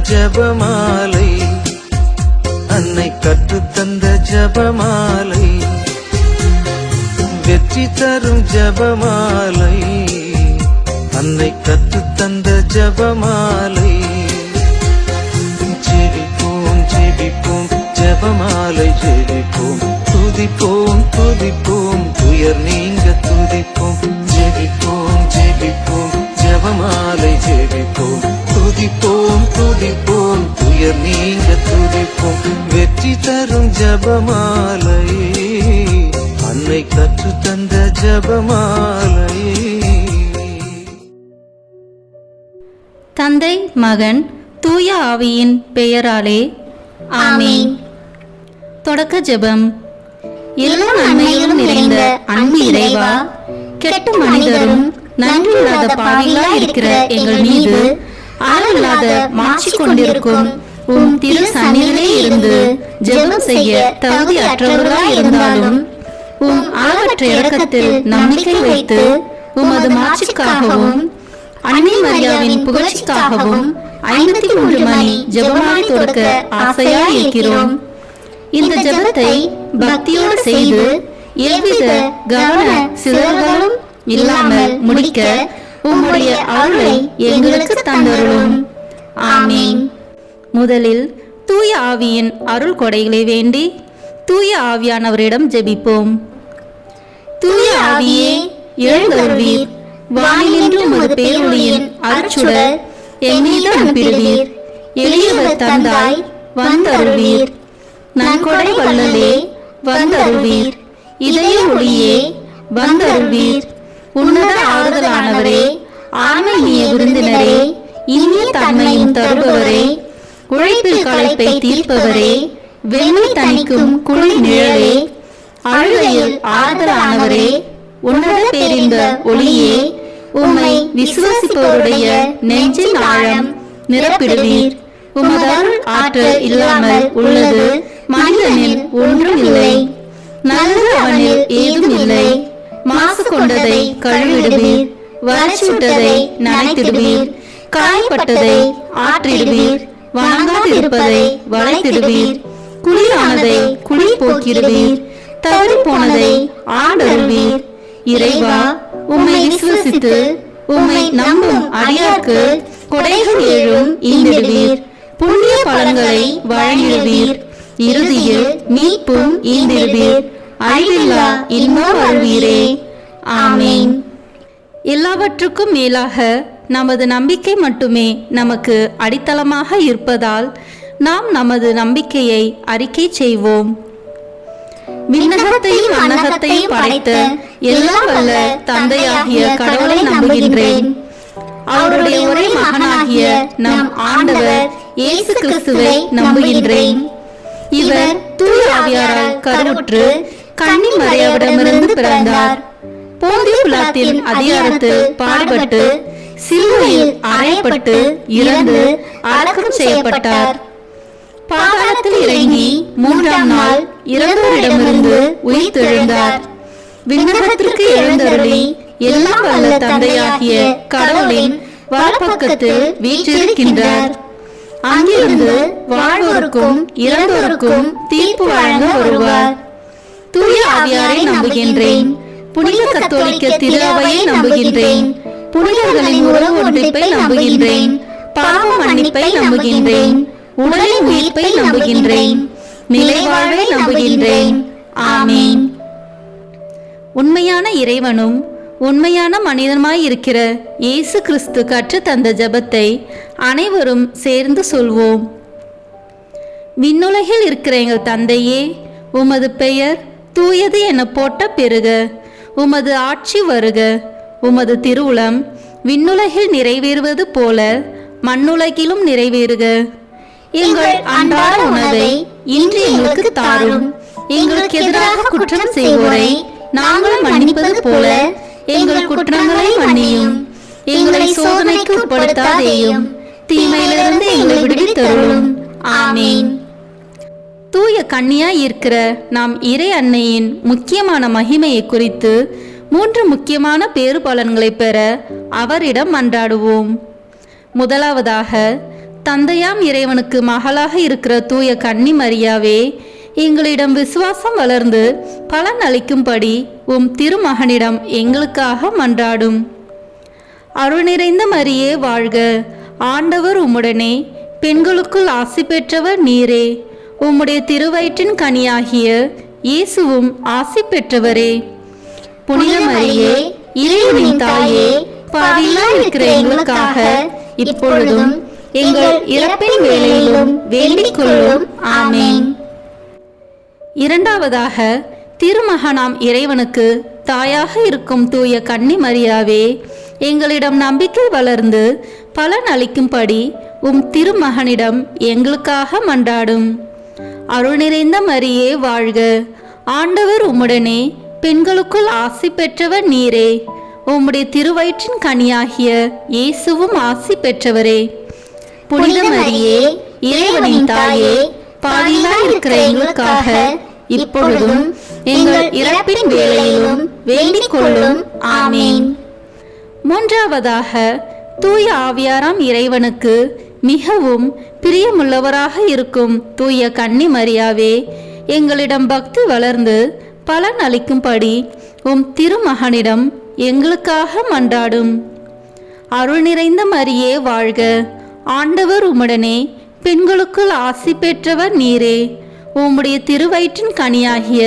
ஜபமாலை, அன்னை கற்றுத்தந்த ஜபமாலை, வெற்றி தரும் ஜபமாலை, அன்னை கற்றுத்தந்த ஜபமாலை. ஜெபிப்போம் ஜெபிப்போம் ஜபமாலை ஜெபிப்போம், துதிப்போம் துதிப்போம் துயர் நீங்க துதிப்போம். ஜெபிப்போம் ஜெபிப்போம் ஜபமாலை ஜெபிப்போம், துதிப்போம் துதிப்போம் துயர் நீங்க துதிப்போம். வெற்றி தரும் ஜபமாலை, அன்னை கற்றுத்தந்த ஜபமாலை. தந்தை மகன் தூய ஆவியின் பெயராலே ஆமீன். தொடக்க ஜெபம். எல்லா நன்மையிலும் நிறைந்த அன்பு இறைவா, கெட்ட மனிதரும் நன்றியில்லாத பாவிகளாய் இருக்கிற எங்கள் மீது அளவில்லாத மாட்சி கொண்டிருக்கும் உம் திரு சந்நிதியிலே இருந்து ஜெபம் செய்ய தகுதி அற்றவர்களாய் இருந்தாலும் உம் அளவற்ற இரக்கத்தில் நம்பிக்கை வைத்து உமது மாட்சிக்காகவும் அன்னை மரியாவின் புகழ்ச்சிக்காகவும் 53 மணி ஜெபமாலை தொடக்க ஆசையாய் இருக்கிறோம். இந்த ஜெபத்தை பக்தியோடு செய்து எவ்வித கவன சிதறல்களும் இல்லாமல் முடிக்க உம்முடைய அருளை எங்களுக்கு தந்தருளும். ஆமீன். முதலில் தூய ஆவியின் அருள் கொடைகளை வேண்டி தூய ஆவியானவரிடம் ஜெபிப்போம். தூய ஆவியே எழுந்தருள்வீர், வானிலிருந்து ஒரு பேரொளியின் அருட்சுடர் என் மீது அனுப்பிடுவீர். எளியவர் தந்தாய் வந்தருள்வீர், நன்கொடை வள்ளலே வந்தருள்வீர். இதய ஒளியே வந்தருள்வீர். உன்னத ஆறுதலானவரே, ஆன்மீக விருந்தினரே, இனிய தன்மையும் தருபவரே, உழைப்பில் களைப்பை தீர்ப்பவரே, வெண்மை தணிக்கும் குளிர் நிழலே, அழுகையில் ஆறுதலானவரே, உன்னத பேரின்ப ஒளியே, உம்மை விசுவாசிப்பவருடைய நெஞ்சின் ஆழம் நிரப்பிடுவீர். உமது அருள் ஆற்றல் இல்லாமல் உள்ளது மனிதனில் ஒன்றும் இல்லை. நல்லது அவனில் ஏதும் இல்லை. மாசு கொண்டதை கழுவிடுவீர், வறட்சிவிட்டதை நனைத்திடுவீர், காயப்பட்டதை ஆற்றிடுவீர், வணங்காதிருப்பதை வளைத்திடுவீர், குளிரானதை குளிர் போக்கிடுவீர், தவறி போனதை ஆண்டருள்வீர். இறைவா, உம்மை விசுவசித்து உம்மை நம்பும் அடியார்க்கு கொடைகள் ஏழும் ஈந்திடுவீர், புண்ணிய பலன்களை வழங்கிடுவீர், இறுதியில் மீட்பும் ஈந்திடுவீர், அழிவில்லா இன்பம் அருள்வீரே. ஆமீன். எல்லாவற்றுக்கும் மேலாக நமது நம்பிக்கை மட்டுமே நமக்கு அடித்தளமாக இருப்பதால் நாம் நமது நம்பிக்கையை அறிக்கை செய்வோம். விண்ணகத்தையும் அன்னகத்தையும் படைத்த எல்லாம் வல்ல தந்தையாகிய கடவுளை நம்புகின்றேன். அவருடைய ஒரே மகனாகிய நம் ஆண்டவர் இயேசு கிறிஸ்துவை நம்புகின்றேன். இவர் தூய ஆவியாரால் கருவுற்று கன்னி மரியாவிடமிருந்து பிறந்தார். போந்திய பிலாத்தின் அதிகாரத்தில் பாடுபட்டு சிலுவையில் அறையப்பட்டு இறந்து அடக்கம் செய்யப்பட்டார். பாதாளத்தில் இறங்கி 3ஆம் நாள் இறந்தோரிடமிருந்து உயிர் தெழுந்தார். விண்ணகத்திற்கு எழுந்தருளி எல்லாம் வல்ல தந்தையாகிய கடவுளின் வலப்பக்கத்தில் வீற்றிருக்கின்றார். அங்கிருந்து வாழ்வோருக்கும் இறந்தோருக்கும் தீர்ப்பு வழங்க வருவார். தூய ஆவியாரை நம்புகின்றேன். புனித கத்தோலிக்க திரு அவையை நம்புகின்றேன். புனிதர்களின் உறவு ஒன்றிப்பை நம்புகின்றேன். பாவ மன்னிப்பை நம்புகின்றேன். உடலின் உயிர்ப்பை நம்புகின்றேன். நிலைவாழ்வை நம்புகின்றேன். ஆமீன். உண்மையான இறைவனும் உண்மையான மனிதனுமாய் இருக்கிற இயேசு கிறிஸ்து கற்றுத் தந்த ஜெபத்தை அனைவரும் சேர்ந்து சொல்வோம். விண்ணுலகில் இருக்கிற எங்கள் தந்தையே, உமது பெயர் தூயது என போட்ட பெருக. உமது ஆட்சி வருக. உமது திருவுளம் விண்ணுலகில் நிறைவேறுவது போல மண்ணுலகிலும் நிறைவேறுக. எங்கள் அன்றாட உணவை இன்று எங்களுக்கு தாரும். எங்களுக்கு எதிராக குற்றம் செய்வோரை நாங்கள் மன்னிப்பது போல எங்கள் குற்றங்களை மன்னியும். எங்களை சோதனைக்கு உட்படுத்தாதேயும், தீமையிலிருந்து எங்களை விடுவித்தருளும். ஆமீன். தூய கன்னியாய் இருக்கிற நாம் இறை அன்னையின் முக்கியமான மகிமையை குறித்து 3 முக்கியமான பேறு பலன்களை பெற அவரிடம் மன்றாடுவோம். முதலாவதாக, தந்தையாம் இறைவனுக்கு மகளாக இருக்கிற தூய கன்னி மரியாவே, எங்களிடம் விசுவாசம் வளர்ந்து பலன் அளிக்கும்படி உம் திருமகனிடம் எங்களுக்காக மன்றாடும். அருள் நிறைந்த மரியே வாழ்க, ஆண்டவர் உம்முடனே, பெண்களுக்குள் ஆசி பெற்றவர் நீரே. உம்முடைய திருவயிற்றின் கனியாகிய இயேசுவும் ஆசி பெற்றவரே. புனித மரியே, இறைவனின் தாயே, பாவிகளாய் இருக்கிற எங்களுக்காக இப்பொழுதும் எங்கள் இறப்பின் வேளையிலும் வேண்டிக் கொள்ளும். ஆமேன். இரண்டாவதாக, திருமகனாம் இறைவனுக்கு தாயாக இருக்கும் தூய கன்னி மரியாவே, எங்களிடம் நம்பிக்கை வளர்ந்து பலன் அளிக்கும்படி உம் திருமகனிடம் எங்களுக்காக மன்றாடும். அருள் நிறைந்த மரியே வாழ்க, ஆண்டவர் உம்முடனே, பெண்களுக்குள் ஆசி பெற்றவர் நீரே. உம்முடைய திருவயிற்றின் கனியாகிய இயேசுவும் ஆசி பெற்றவரே. புனித மரியே, இறைவனின் தாயே, பாவிகளாய் இருக்கிற எங்களுக்காக இப்பொழுதும் எங்கள் இறப்பின் வேளையிலும் வேண்டிக் கொள்ளும். ஆமேன். மூன்றாவதாக, தூய ஆவியாராம் இறைவனுக்கு மிகவும் பிரியமுள்ளவராக இருக்கும் தூய கன்னி மரியாவே, எங்களிடம் பக்தி வளர்ந்து பலன் அளிக்கும்படி உம் திருமகனிடம் எங்களுக்காக மன்றாடும். அருள் நிறைந்த மரியே வாழ்க, ஆண்டவர் உம்முடனே, பெண்களுக்குள் ஆசி பெற்றவர் நீரே. உம்முடைய திருவயிற்றின் கனியாகிய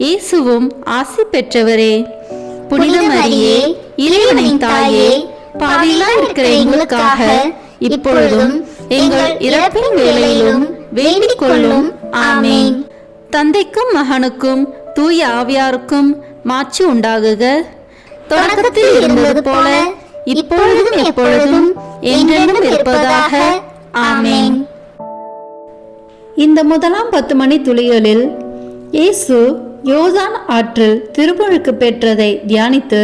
இயேசுவும் ஆசி பெற்றவரே. புனித மரியே, இறைவனின் தாயே, பாவிகளாய் இருக்கிற எங்களுக்காக இப்பொழுதும் எங்கள் இறப்பின் வேளையிலும் வேண்டிக் கொள்ளும். ஆமேன். தந்தைக்கும் மகனுக்கும் தூய ஆவியாருக்கும் மாட்சி உண்டாகுக. தொடக்கத்தில் இருந்தது போல இப்பொழுதும் எப்பொழுதும் என்றென்றும் இருப்பதாக. ஆமேன். இந்த முதலாம் 10 மணி துளிகளில் இயேசு யோர்தான் ஆற்றில் திருமுழுக்கு பெற்றதை தியானித்து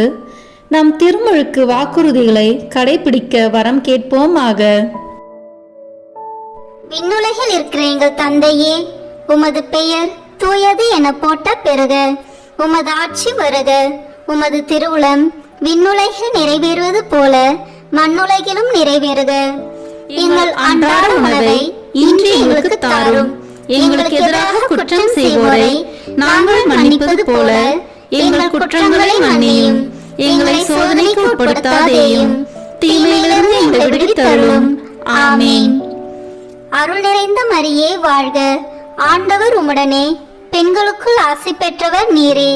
நம் திருமுழுக்கு வாக்குறுதிகளை கடைபிடிக்க வரம் கேட்போமாக. விண்ணுலகில் இருக்கிற எங்கள் தந்தையே, உமது பெயர் தூயது என போட்ட பெறுக. உமது ஆட்சி வருக. உமது திருவுளம் விண்ணுலகில் நிறைவேறுவது போல மண்ணுலகிலும் நிறைவேறுக. எங்கள் அன்றாட உணவை இன்று எங்களுக்கு தாரும். எங்களுக்கு எதிராக குற்றம் செய்வோரை நாங்கள் மன்னிப்பது போல எங்கள் குற்றங்களை மன்னியும். எங்களை சோதனைக்கு உட்படுத்தாதேயும், தீமையிலிருந்து எங்களை விடுவித்தருளும். ஆமேன். அருள் நிறைந்த மரியே வாழ்க, ஆண்டவர் உம்முடனே, பெண்களுக்குள் ஆசி பெற்றவர் நீரே.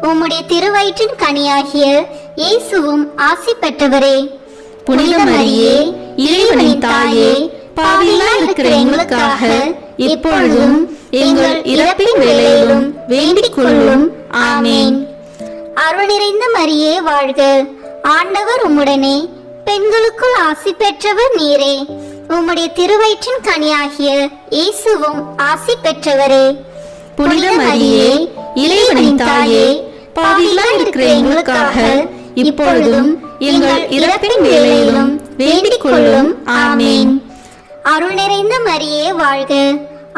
உம்முடைய திருவயிற்றின் கனியாகிய இயேசுவும் ஆசி பெற்றவரே. புனித மரியே, இறைவனின் தாயே, பாவிகளாய் இருக்கிற எங்களுக்காக இப்பொழுதும் எங்கள் இறப்பின் வேளையிலும் வேண்டிக் கொள்ளும். ஆமேன். அருள் நிறைந்த மரியே வாழ்க, ஆண்டவர் உம்முடனே, பெண்களுக்குள் ஆசி பெற்றவர் நீரே. உம்முடைய திருவயிற்றின் கனியாகிய இயேசுவும் ஆசி பெற்றவரே. புனித மரியே, இறைவனின் தாயே, பாவிகளாய் இருக்கிற எங்களுக்காக இப்பொழுதும் எங்கள் இறப்பின் வேளையிலும் வேண்டிக் கொள்ளும். ஆமேன். அருள் நிறைந்த மரியே வாழ்க,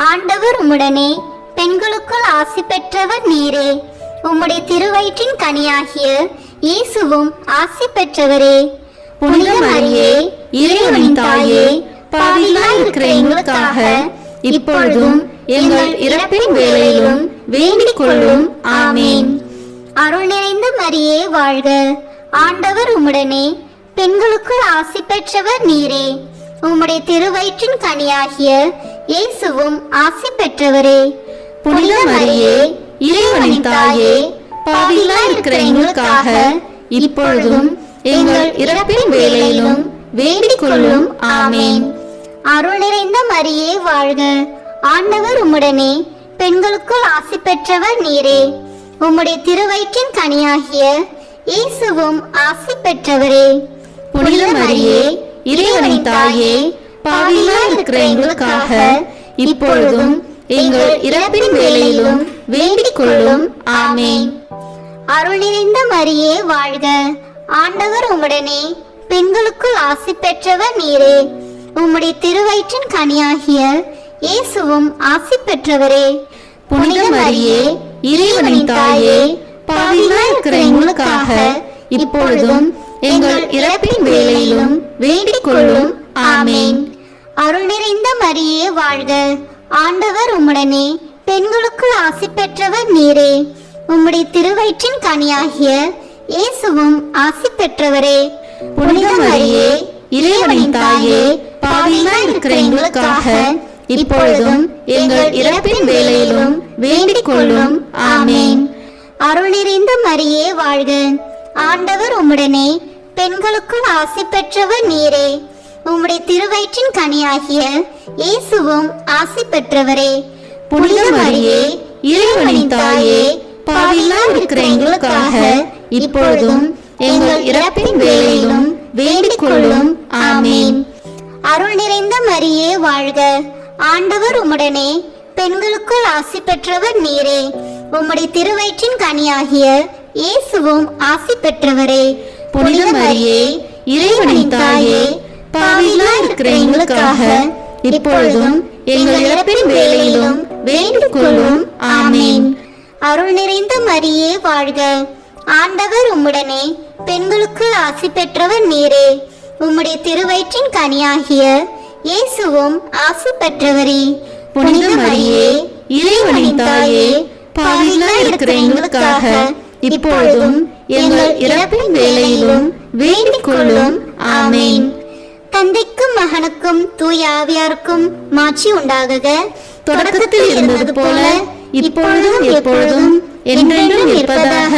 ஆண்டவர் உம்முடனே, பெண்களுக்குள் ஆசி பெற்றவர் நீரே. உம்முடைய திருவயிற்றின் கனியாகிய இயேசுவும் ஆசி பெற்றவரே. புனித மரியே, இறைவனின் தாயே, பாவிகளாய் இருக்கிற எங்களுக்காக இப்பொழுதும் எங்கள் இறப்பின் வேளையிலும் வேண்டிக் கொள்ளும். ஆமேன். அருள் நிறைந்த மரியே வாழ்க, ஆண்டவர் உம்முடனே, பெண்களுக்குள் ஆசி பெற்றவர் நீரே. உம்முடைய திருவயிற்றின் கனியாகிய இயேசுவும் ஆசி பெற்றவரே. புனித மரியே, இறைவனின் தாயே, பாவிகளாய் இருக்கிற எங்களுக்காக இப்பொழுதும் எங்கள் இறப்பின் வேளையிலும் வேண்டிக் கொள்ளும். ஆமேன். அருள் நிறைந்த மரியே வாழ்க, ஆண்டவர் உம்முடனே, பெண்களுக்குள் ஆசி பெற்றவர் நீரே. உம்முடைய திருவயிற்றின் கனியாகிய இயேசுவும் ஆசி பெற்றவரே. புனித மரியே, இறைவனின் தாயே, பாவிகளாய் இருக்கிற எங்களுக்காக இப்பொழுதும் எங்கள் இறப்பின் வேளையிலும் வேண்டிக் கொள்ளும். ஆமேன். அருள் நிறைந்த மரியே வாழ்க, ஆண்டவர் உம்முடனே, பெண்களுக்குள் ஆசி பெற்றவர் நீரே. உம்முடைய திருவயிற்றின் கனியாகிய இயேசுவும் ஆசி பெற்றவரே. புனித மரியே, இறைவனின் தாயே, பாவிகளாய் இருக்கிற எங்களுக்காக இப்பொழுதும் எங்கள் இறப்பின் வேளையிலும் வேண்டிக் கொள்ளும். ஆமேன். அருள் நிறைந்த மரியே வாழ்க, ஆண்டவர் உம்முடனே, பெண்களுக்குள் ஆசி பெற்றவர் நீரே. உம்முடைய திருவயிற்றின் கனியாகிய இயேசுவும் ஆசி பெற்றவரே. புனித மரியே, இறைவனின் தாயே, பாவிகளாய் இருக்கிற எங்களுக்காக இப்பொழுதும் எங்கள் இறப்பின் வேளையிலும் வேண்டிக் கொள்ளும். ஆமேன். அருள் நிறைந்த மரியே வாழ்க, ஆண்டவர் உம்முடனே, பெண்களுக்குள் ஆசி பெற்றவர் நீரே. உம்முடைய திருவயிற்றின் கனியாகிய இயேசுவும் ஆசி பெற்றவரே. புனித மரியே, இறைவனின் தாயே, பாவிகளாய் இருக்கிற எங்களுக்காக இப்பொழுதும் எங்கள் இறப்பின் வேளையிலும் வேண்டிக் கொள்ளும். ஆமேன். அருள் நிறைந்த மரியே வாழ்க, ஆண்டவர் உம்முடனே, பெண்களுக்குள் ஆசி பெற்றவர் நீரே. உம்முடைய திருவயிற்றின் கனியாகிய இயேசுவும் ஆசி பெற்றவரே. புனித மரியே, இறைவனின் தாயே, பாவிகளாய் இருக்கிற எங்களுக்காக இப்பொழுதும் எங்கள் இறப்பின் வேளையிலும் வேண்டிக் கொள்ளும். ஆமேன். அருள் நிறைந்த மரியே வாழ்க, ஆண்டவர் உம்முடனே, பெண்களுக்குள் ஆசி பெற்றவர் நீரே. உம்முடைய திருவயிற்றின் கனியாகிய இயேசுவும் ஆசி பெற்றவரே. புனித மரியே, இறைவனின் தாயே, பாவிகளாய் இருக்கிற எங்களுக்காக இப்பொழுதும் எங்கள் இறப்பின் வேளையிலும் வேண்டிக் கொள்ளும். ஆமேன். தந்தைக்கும் மகனுக்கும் தூய ஆவியாருக்கும் மாட்சி உண்டாகுக. தொடக்கத்தில் இருந்தது போல இப்பொழுதும் எப்பொழுதும் என்றென்றும் இருப்பதாக.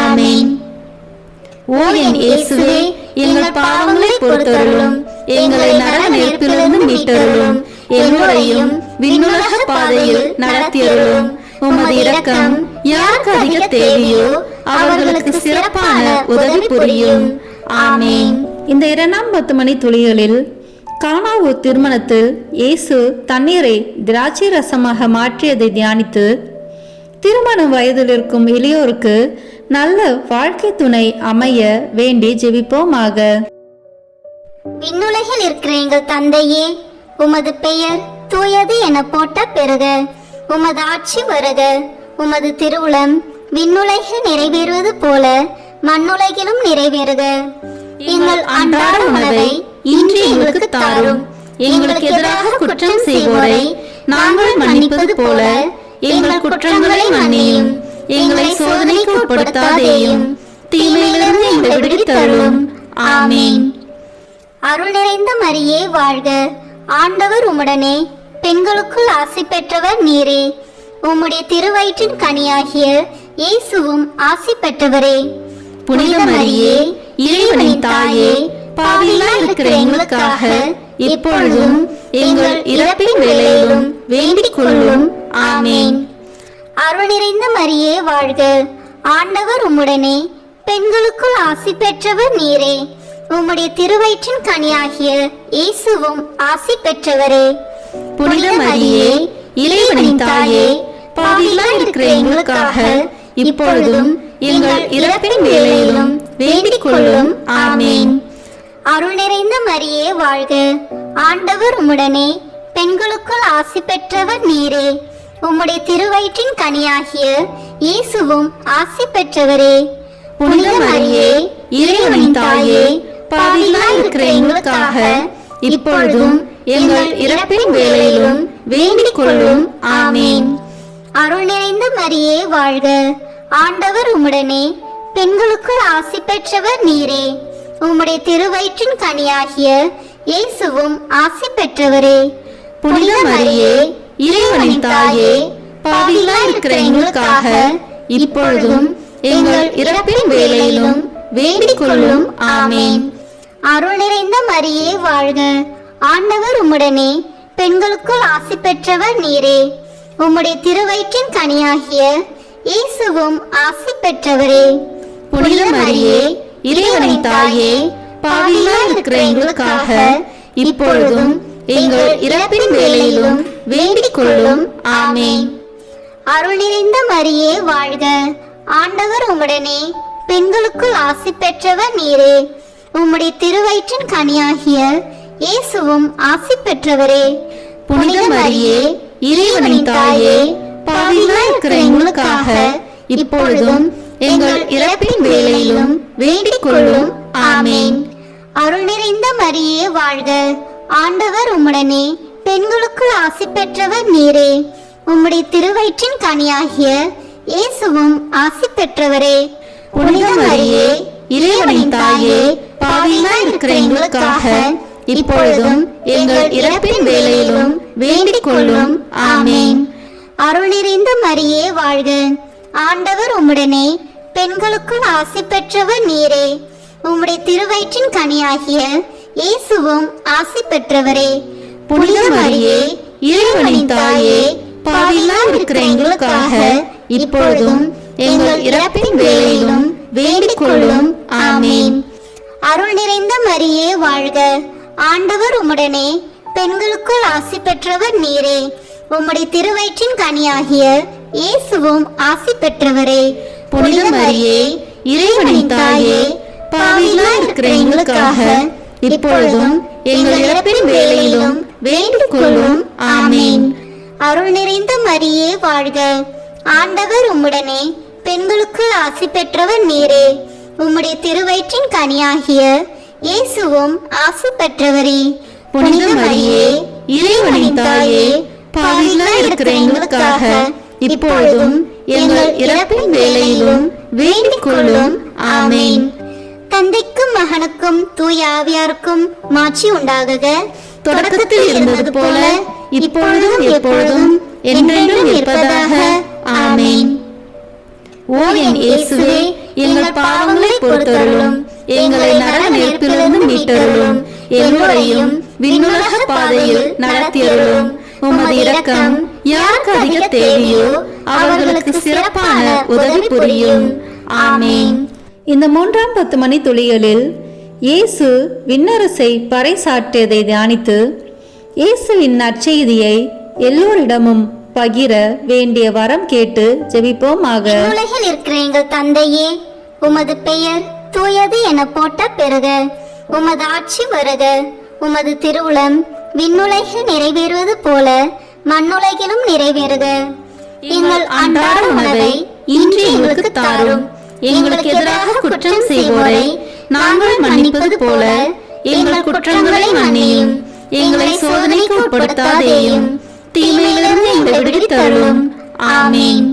ஆமேன். ஓ என் இயேசுவே, எங்கள் பாவங்களை பொறுத்தருளும், எங்களை நரக நெருப்பிலிருந்து மீட்டருளும், எல்லோரையும் விண்ணுலக பாதையில் நடத்தியருளும். உமது இரக்கம் யாருக்கு அதிக தேவையோ அவர்களுக்கு சிறப்பான உதவி புரியும். ஆமேன். இந்த 2ஆம் 10 மணி துளிகளில் கானாவூ திருமணத்தில் இயேசு தண்ணீரை திராட்சை ரசமாக மாற்றியதை தியானித்து திருமண வயதில் இருக்கும் இளையோருக்கு நல்ல வாழ்க்கை துணை அமைய வேண்டி ஜெபிப்போமாக. விண்ணுலகில் இருக்கிற எங்கள் தந்தையே, உமது பெயர் தூயது என போட்ட பெருக. உமது ஆட்சி வருக. உமது திருவுளம் விண்ணுலகில் நிறைவேறுவது போல மண்ணுலகிலும் நிறைவேறுக. எங்கள் அன்றாட உணவை இன்று எங்களுக்கு தாரும். எங்களுக்கு எதிராக குற்றம் செய்வோரை நாங்கள் மன்னிப்பது போல எங்கள் குற்றங்களை மன்னியும். எங்களை சோதனைக்கு உட்படுத்தாதேயும், தீமையிலிருந்து எங்களை விடுவித்தருளும். ஆமேன். அருள் நிறைந்த மரியே வாழ்க, ஆண்டவர் உம்முடனே, பெண்களுக்குள் ஆசி பெற்றவர் நீரே. உம்முடைய திருவயிற்றின் கனியாகிய இயேசுவும் ஆசி பெற்றவரே. புனித மரியே, இறைவனின் தாயே, பாவிகளாய் இருக்கிற எங்களுக்காக இப்பொழுதும் எங்கள் இறப்பின் வேளையிலும் வேண்டிக் கொள்ளும். ஆமேன். அருள் நிறைந்த மரியே வாழ்க, ஆண்டவர் உம்முடனே, பெண்களுக்குள் ஆசி பெற்றவர் நீரே. உம்முடைய திருவயிற்றின் கனியாகிய இயேசுவும் ஆசி பெற்றவரே. புனித மரியே, இறைவனின் தாயே, பாவிகளாய் இருக்கிற எங்களுக்காக இப்பொழுதும் எங்கள் இறப்பின் வேளையிலும் வேண்டிக் கொள்ளும். ஆமேன். அருள் நிறைந்த மரியே வாழ்க, ஆண்டவர் உம்முடனே, பெண்களுக்குள் ஆசி பெற்றவர் நீரே. உம்முடைய திருவயிற்றின் கனியாகிய இயேசுவும் ஆசி பெற்றவரே. புனித மரியே, இறைவனின் தாயே, பாவிகளாய் இருக்கிற எங்களுக்காக இப்பொழுதும் எங்கள் இறப்பின் வேளையிலும் வேண்டிக் கொள்ளும். ஆமேன். அருள் நிறைந்த மரியே வாழ்க, ஆண்டவர் உம்முடனே, பெண்களுக்குள் ஆசி பெற்றவர் நீரே. உம்முடைய திருவயிற்றின் கனியாகிய இயேசுவும் ஆசி பெற்றவரே. புனித மரியே, இறைவனின் தாயே, பாவிகளாய் இருக்கிற எங்களுக்காக இப்பொழுதும் எங்கள் இறப்பின் வேளையிலும் வேண்டிக் கொள்ளும். ஆமேன். அருள் நிறைந்த மரியே வாழ்க, ஆண்டவர் உம்முடனே, பெண்களுக்குள் ஆசி பெற்றவர் நீரே. உம்முடைய திருவயிற்றின் கனியாகிய இயேசுவும் ஆசி பெற்றவரே. புனித மரியே, இறைவனின் தாயே, பாவிகளாய் இருக்கிற எங்களுக்காக இப்பொழுதும் எங்கள் இறப்பின் வேளையிலும் வேண்டிக் கொள்ளும். ஆமேன். அருள் நிறைந்த மரியே வாழ்க, ஆண்டவர் உம்முடனே, பெண்களுக்குள் ஆசி பெற்றவர் நீரே. உம்முடைய திருவயிற்றின் கனியாகிய இயேசுவும் ஆசி பெற்றவரே. புனித மரியே, இறைவனின் தாயே, பாவிகளாய் இருக்கிற எங்களுக்காக இப்பொழுதும் எங்கள் இறப்பின் வேளையிலும் வேண்டிக் கொள்ளும். ஆமேன். அருள் நிறைந்த மரியே வாழ்க, ஆண்டவர் உம்முடனே பெண்களுக்குள் ஆசி பெற்றவர் நீரே. உம்முடைய திருவயிற்றின் கனியாகிய இயேசுவும் ஆசி பெற்றவரே. புனித மரியே, இறைவனின் தாயே, பாவிகளாய் இருக்கிற எங்களுக்காக இப்பொழுதும் எங்கள் இறப்பின் வேளையிலும் வேண்டிக் கொள்ளும். ஆமேன். அருள் நிறைந்த மரியே வாழ்க. ஆண்டவர் உம்முடனே பெண்களுக்குள் ஆசி பெற்றவர் நீரே. உம்முடைய திருவயிற்றின் கனியாகிய இயேசுவும் ஆசி பெற்றவரே. புனித மரியே, இறைவனின் தாயே, பாவிகளாய் இருக்கிற எங்களுக்காக இப்பொழுதும் எங்கள் இறப்பின் வேளையிலும் வேண்டிக் கொள்ளும். ஆமேன். அருள் நிறைந்த மரியே வாழ்க. ஆண்டவர் உம்முடனே பெண்களுக்குள் ஆசி பெற்றவர் நீரே. உம்முடைய திருவயிற்றின் கனியாகிய இயேசுவும் ஆசி பெற்றவரே. புனித மரியே, இறைவனின் தாயே, பாவிகளாய் இருக்கிற எங்களுக்காக இப்பொழுதும் எங்கள் இறப்பின் வேளையிலும் வேண்டிக் கொள்ளும். ஆமேன். அருள் நிறைந்த மரியே வாழ்க. ஆண்டவர் உம்முடனே பெண்களுக்குள் ஆசி பெற்றவர் நீரே. உம்முடைய திருவயிற்றின் கனியாகிய இயேசுவும் ஆசி பெற்றவரே. புனித மரியே, இறைவனின் தாயே, பாவிகளாய் இருக்கிற எங்களுக்காக இப்பொழுதும் எங்கள் இறப்பின் வேளையிலும் வேண்டிக் கொள்ளும். ஆமேன். தந்தைக்கும் மகனுக்கும் தூய ஆவியாருக்கும் மாட்சி உண்டாகுக. தொடக்கத்தில் இருந்தது போல இப்பொழுதும் எப்பொழுதும் என்றென்றும் இருப்பதாக. ஆமேன். ஓ என் இயேசுவே, எங்கள் பாவங்களை பொறுத்தருளும், எங்களை நரக நெருப்பிலிருந்து மீட்டருளும், எல்லோரையும் விண்ணுலக பாதையில் நடத்தியருளும். உமது இரக்கம் யாருக்கு அதிக தேவையோ அவர்களுக்கு சிறப்பான உதவி புரியும். ஆமேன். இந்த 3ஆம் 10 மணி துளிகளில் இயேசு விண்ணரசை பறைசாற்றியதை தியானித்து இயேசுவின் நற்செய்தியை எல்லோரிடமும் பகிர வேண்டிய வரம் கேட்டு ஜெபிப்போமாக. உலகில் இருக்கிற எங்கள் தந்தையே, உமது பெயர் தூயது என போட்ட பெறுக. உமது ஆட்சி வருக. உமது திருவுளம் விண்ணுலகில் நிறைவேறுவது போல மண்ணுலகிலும் நிறைவேறுக. எங்கள் அன்றாட உணவை இன்று எங்களுக்கு தாரும். எங்களுக்கு எதிராக குற்றம் செய்வோரை நாங்கள் மன்னிப்பது போல எங்கள் குற்றங்களை மன்னியும். எங்களை சோதனைக்கு உட்படுத்தாதேயும், தீமையிலிருந்து எங்களை விடுவித்தருளும். ஆமீன்.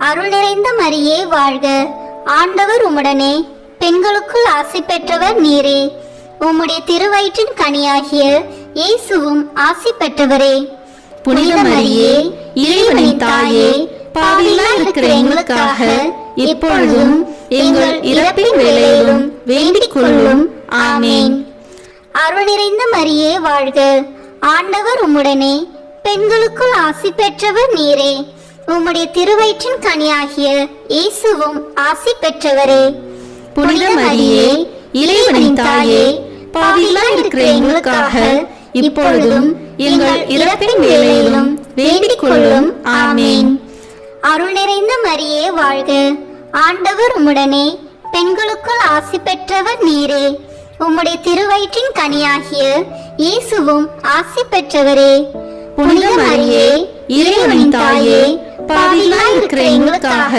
அருள் நிறைந்த மரியே வாழ்க. ஆண்டவர் உம்முடனே பெண்களுக்குள் ஆசி பெற்றவர் நீரே. உம்முடைய திருவயிற்றின் கனியாகிய இயேசுவும் ஆசி பெற்றவரே. புனித மரியே, இறைவனின் தாயே, பாவிகளாய் இருக்கிற எங்களுக்காக இப்பொழுதும் எங்கள் இறப்பின் வேளையிலும் வேண்டிக் கொள்ளும். ஆமேன். அருள் நிறைந்த மரியே வாழ்க. ஆண்டவர் உம்முடனே பெண்களுக்குள் ஆசி பெற்றவர் நீரே. உம்முடைய திருவயிற்றின் கனியாகிய இயேசுவும் ஆசி பெற்றவரே. புனித மரியே, இறைவனின் தாயே, பாவிகளாய் இருக்கிற எங்களுக்காக இப்பொழுதும் எங்கள் இறப்பின் வேளையிலும் வேண்டிக் கொள்ளும். ஆமேன். அருள் நிறைந்த மரியே வாழ்க. ஆண்டவர் உம்முடனே பெண்களுக்குள் ஆசி பெற்றவர் நீரே. உம்முடைய திருவயிற்றின் கனியாகிய இயேசுவும் ஆசி பெற்றவரே. புனித மரியே, இறைவனின் தாயே, பாவிகளாய் இருக்கிற எங்களுக்காக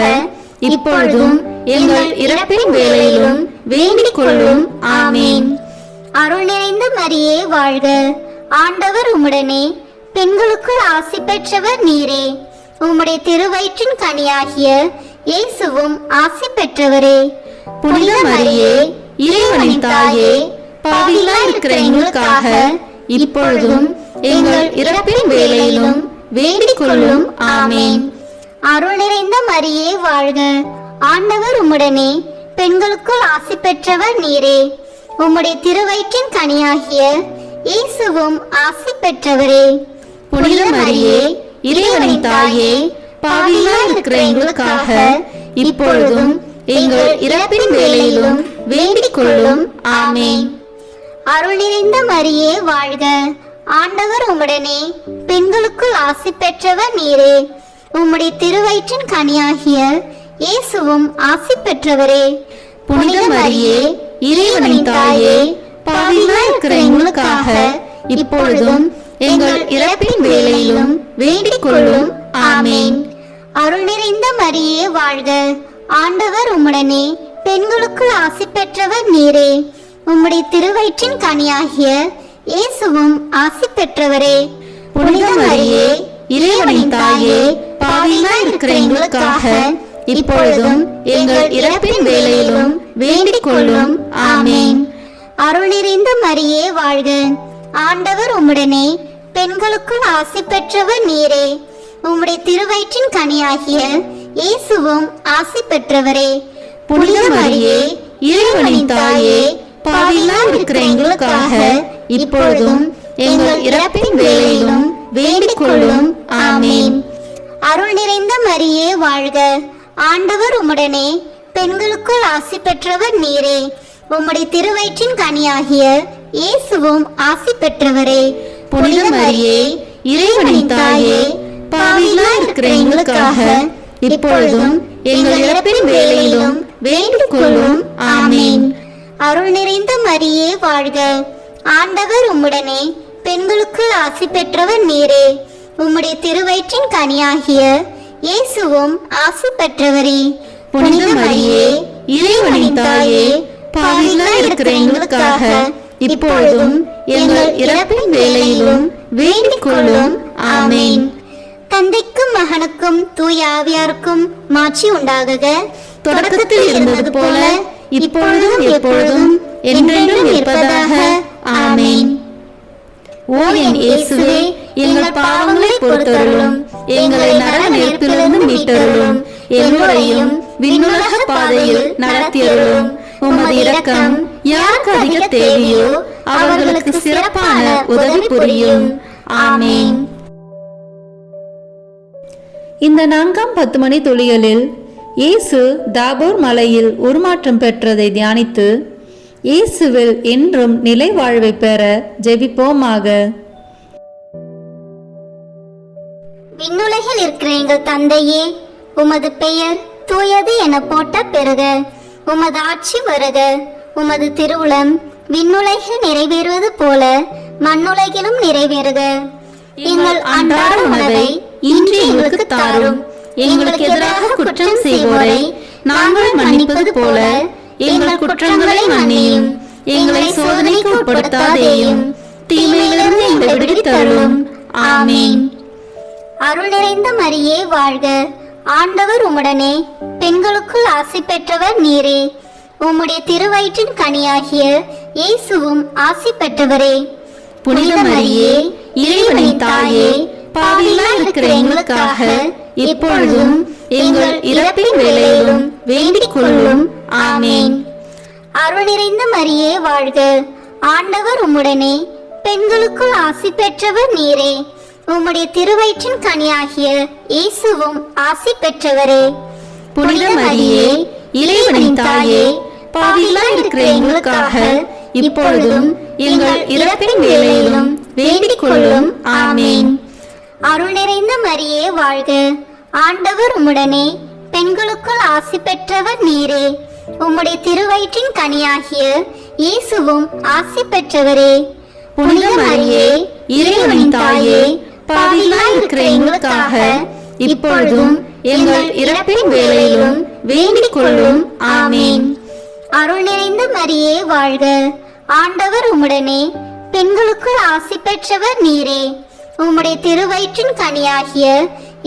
இப்பொழுதும் எங்கள் இறப்பின் வேளையிலும் வேண்டிக் கொள்ளும். ஆமேன். அருள் நிறைந்த மரியே வாழ்க. ஆண்டவர் உம்முடனே பெண்களுக்குள் ஆசி பெற்றவர் நீரே. உம்முடைய திருவயிற்றின் கனியாகிய இயேசுவும் ஆசி பெற்றவரே. புனித மரியே, இறைவனின் தாயே, பாவிகளாய் இருக்கிற எங்களுக்காக இப்பொழுதும் எங்கள் இறப்பின் வேளையிலும் வேண்டிக் கொள்ளும். ஆமேன். அருள் நிறைந்த மரியே வாழ்க. ஆண்டவர் உம்முடனே பெண்களுக்குள் ஆசி பெற்றவர் நீரே. உம்முடைய திருவயிற்றின் கனியாகிய இயேசுவும் ஆசி பெற்றவரே. புனித மரியே, இறைவனின் தாயே, பாவிகளாய் இருக்கிற எங்களுக்காக இப்பொழுதும் எங்கள் இறப்பின் வேளையிலும் வேண்டிக் கொள்ளும். ஆமேன். அருள் நிறைந்த மரியே வாழ்க. ஆண்டவர் உம்முடனே பெண்களுக்குள் ஆசி பெற்றவர் நீரே. உம்முடைய திருவயிற்றின் கனியாகிய இயேசுவும் ஆசி பெற்றவரே. புனித மரியே, இறைவனின் தாயே, பாவிகளாய் இருக்கிற எங்களுக்காக இப்பொழுதும் எங்கள் இறப்பின் வேளையிலும் வேண்டிக் கொள்ளும். ஆமேன். அருள் நிறைந்த மரியே வாழ்க. ஆண்டவர் உம்முடனே பெண்களுக்குள் ஆசி பெற்றவர் நீரே. உம்முடைய திருவயிற்றின் கனியாகிய இயேசுவும் ஆசி பெற்றவரே. புனித மரியே, இறைவனின் தாயே, பாவிகளாய் இருக்கிற எங்களுக்காக இப்பொழுதும் எங்கள் இறப்பின் வேளையிலும் வேண்டிக் கொள்ளும். ஆமேன். அருள் நிறைந்த மரியே வாழ்க. ஆண்டவர் உம்முடனே, பெண்களுக்குள் ஆசி பெற்றவர் நீரே. உம்முடைய திருவயிற்றின் கனியாகிய இயேசுவும் ஆசி பெற்றவரே. புனித மரியே, இறைவனின் தாயே, பாவிகளாய் இருக்கிற எங்களுக்காக இப்பொழுதும் எங்கள் இறப்பின் வேளையிலும் வேண்டிக் கொள்ளும். ஆமேன். அருள் நிறைந்த மரியே வாழ்க. ஆண்டவர் உம்முடனே, பெண்களுக்குள் ஆசி பெற்றவர் நீரே. உம்முடைய திருவயிற்றின் கனியாகிய இயேசுவும் ஆசி பெற்றவரே. புனித மரியே, இறைவனின் தாயே, பாவிகளாய் இருக்கிற எங்களுக்காக இப்பொழுதும் எங்கள் இறப்பின் வேளையிலும் வேண்டிக் கொள்ளும். ஆமேன். அருள் நிறைந்த மரியே வாழ்க. ஆண்டவர் உம்முடனே, பெண்களுக்குள் ஆசி பெற்றவர் நீரே. உம்முடைய திருவயிற்றின் கனியாகிய இயேசுவும் ஆசி பெற்றவரே. புனித மரியே, இறைவனின் தாயே, பாவிகளாய் இருக்கிற எங்களுக்காக இப்பொழுதும் எங்கள் இறப்பின் வேளையிலும் வேண்டிக் கொள்ளும். ஆமேன். தந்தைக்கும் மகனுக்கும் தூய ஆவியாருக்கும் மாட்சி உண்டாகுக. தொடக்கத்தில் இருந்தது போல இப்பொழுதும் எப்பொழுதும் என்றென்றும் இருப்பதாக. ஆமேன். ஓ என் இயேசுவே, எங்கள் பாவங்களை பொறுத்தருளும், எங்களை நரக நெருப்பிலிருந்து மீட்டருளும், எல்லோரையும் விண்ணுலக பாதையில் நடத்தியருளும். உமது இரக்கம் யாருக்கு அதிக தேவையோ அவர்களுக்கு சிறப்பான உதவி புரியும். ஆமேன். இந்த 4ஆம் 10 மணி துளிகளில் இயேசு தாபோர் மலையில் உருமாற்றம் பெற்றதை தியானித்து இயேசுவில் என்றும் நிலை வாழ்வை பெற ஜெபிப்போமாக. விண்ணுலகில் இருக்கிற எங்கள் தந்தையே, உமது பெயர் தூயது என போட்ட பெறுக. உமது ஆட்சி வருக. உமது திருவுளம் விண்ணுலகில் நிறைவேறுவது போல மண்ணுலகிலும் நிறைவேறுக. எங்கள் அன்றாட உணவை இன்று எங்களுக்கு தாரும். எங்களுக்கு எதிராக குற்றம் செய்வோரை நாங்கள் மன்னிப்பது போல எங்கள் குற்றங்களை மன்னியும். எங்களை சோதனைக்கு உட்படுத்தாதேயும், தீமையிலிருந்து எங்களை விடுவித்தருளும். ஆமேன். அருள் நிறைந்த மரியே வாழ்க. ஆண்டவர் உம்முடனே, பெண்களுக்குள் ஆசி பெற்றவர் நீரே. உம்முடைய திருவயிற்றின் கனியாகிய இயேசுவும் ஆசி பெற்றவரே. புனித மரியே, இறைவனின் தாயே, பாவிகளாய் இருக்கிற எங்களுக்காக இப்பொழுதும் எங்கள் இறப்பின் வேளையிலும் வேண்டிக் கொள்ளும். ஆமேன். அருள் நிறைந்த மரியே வாழ்க. ஆண்டவர் உம்முடனே, பெண்களுக்குள் ஆசி பெற்றவர் நீரே. உம்முடைய திருவயிற்றின் கனியாகிய இயேசுவும் ஆசி பெற்றவரே. புனித மரியே, இறைவனின் தாயே, பாவிகளாய் இருக்கிற எங்களுக்காக இப்பொழுதும் எங்கள் இறப்பின் வேளையிலும் வேண்டிக் கொள்ளும். ஆமேன். அருள் நிறைந்த மரியே வாழ்க. ஆண்டவர் உம்முடனே, பெண்களுக்குள் ஆசி பெற்றவர் நீரே. உம்முடைய திருவயிற்றின் கனியாகிய இயேசுவும் ஆசி பெற்றவரே. புனித மரியே, இறைவனின் தாயே, பாவிகளாய் இருக்கிற எங்களுக்காக இப்பொழுதும் எங்கள் இறப்பின் வேளையிலும் வேண்டிக் கொள்ளும். ஆமேன். அருள் நிறைந்த மரியே வாழ்க. ஆண்டவர் உம்முடனே, பெண்களுக்குள் ஆசி பெற்றவர் நீரே. உம்முடைய திருவயிற்றின் கனியாகிய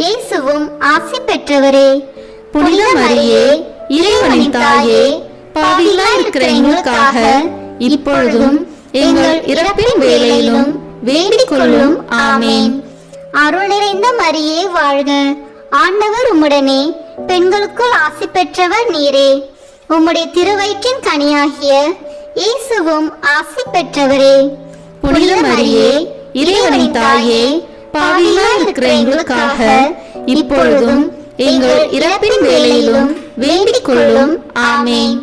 இயேசுவும் ஆசி பெற்றவரே. புனித மரியே, இறைவனின் தாயே, பாவிகளாய் இருக்கிற எங்களுக்காக இப்பொழுதும் எங்கள் இறப்பின் வேளையிலும் வேண்டிக் கொள்ளும். ஆமேன். அருள் நிறைந்த மரியே வாழ்க. ஆண்டவர் உம்முடனே, பெண்களுக்குள் ஆசி பெற்றவர் நீரே. உம்முடைய திருவயிற்றின் கனியாகிய இயேசுவும் ஆசி பெற்றவரே. புனித மரியே, இறைவனின் தாயே, பாவிகளாய் இருக்கிற எங்களுக்காக இப்பொழுதும் எங்கள் இறப்பின் வேளையிலும் வேண்டிக் கொள்ளும். ஆமேன்.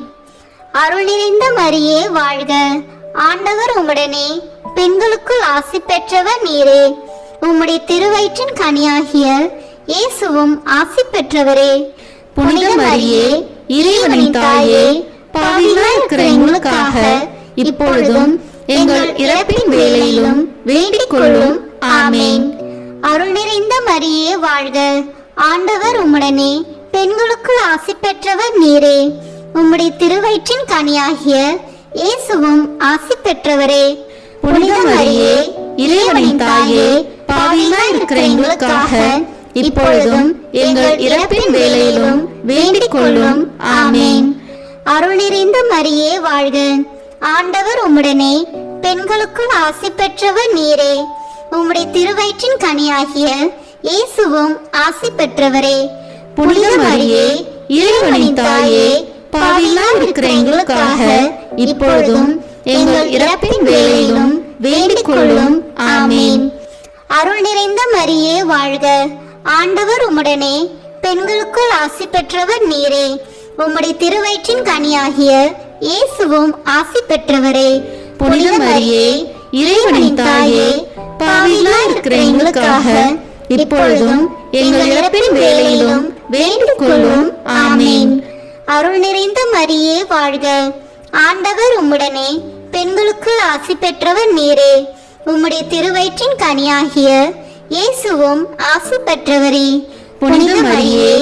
அருள் நிறைந்த மரியே வாழ்க. ஆண்டவர் உம்முடனே, பெண்களுக்குள் ஆசி பெற்றவர் நீரே. உம்முடைய திருவயிற்றின் கனியாகிய இயேசுவும் ஆசி பெற்றவரே. புனித மரியே, இறைவனின் தாயே, பாவிகளாய் இருக்கிற எங்களுக்காக இப்பொழுதும் எங்கள் இறப்பின் வேளையிலும் வேண்டிக் கொள்ளும். ஆமேன். அருள் நிறைந்த மரியே வாழ்க. ஆண்டவர் உம்முடனே, பெண்களுக்குள் ஆசி பெற்றவர் நீரே. உம்முடைய திருவயிற்றின் கனியாகிய இயேசுவும் ஆசி பெற்றவரே. புனித மரியே இறைவனின் தாயே, பாவிகளாய் இருக்கிற எங்களுக்காக இப்பொழுதும் எங்கள் இறப்பின் வேளையிலும் வேண்டிக் கொள்ளும். ஆமென். அருள் நிறைந்த மரியே வாழ்க. ஆண்டவர் உம்முடனே, பெண்களுக்குள் ஆசி பெற்றவர் நீரே. உம்முடைய திருவயிற்றின் கனியாகிய இயேசுவும் ஆசி பெற்றவரே. புனித மரியே இறைவனின் தாயே, பாவிகளாய் இருக்கிற எங்களுக்காக இப்பொழுதும் எங்கள் இறப்பின் வேளையிலும் வேண்டிக் கொள்ளும். ஆமென். அருள் நிறைந்த மரியே வாழ்க. ஆண்டவர் உம்முடனே, பெண்களுக்குள் ஆசி பெற்றவர் நீரே. உம்முடைய திருவயிற்றின் கனியாகிய இயேசுவும் ஆசி பெற்றவரே. புனித மரியே இறைவனின் தாயே, பாவிகளாய் இருக்கிற எங்களுக்காக இப்பொழுதும் எங்கள் இறப்பின் வேளையிலும் வேண்டிக் கொள்ளும். ஆமென். அருள் நிறைந்த மரியே வாழ்க. ஆண்டவர் உம்முடனே, பெண்களுக்குள் ஆசி பெற்றவர் நீரே. உம்முடைய திருவயிற்றின் கனியாகிய இயேசுவும் ஆசி பெற்றவரே. புனித மரியே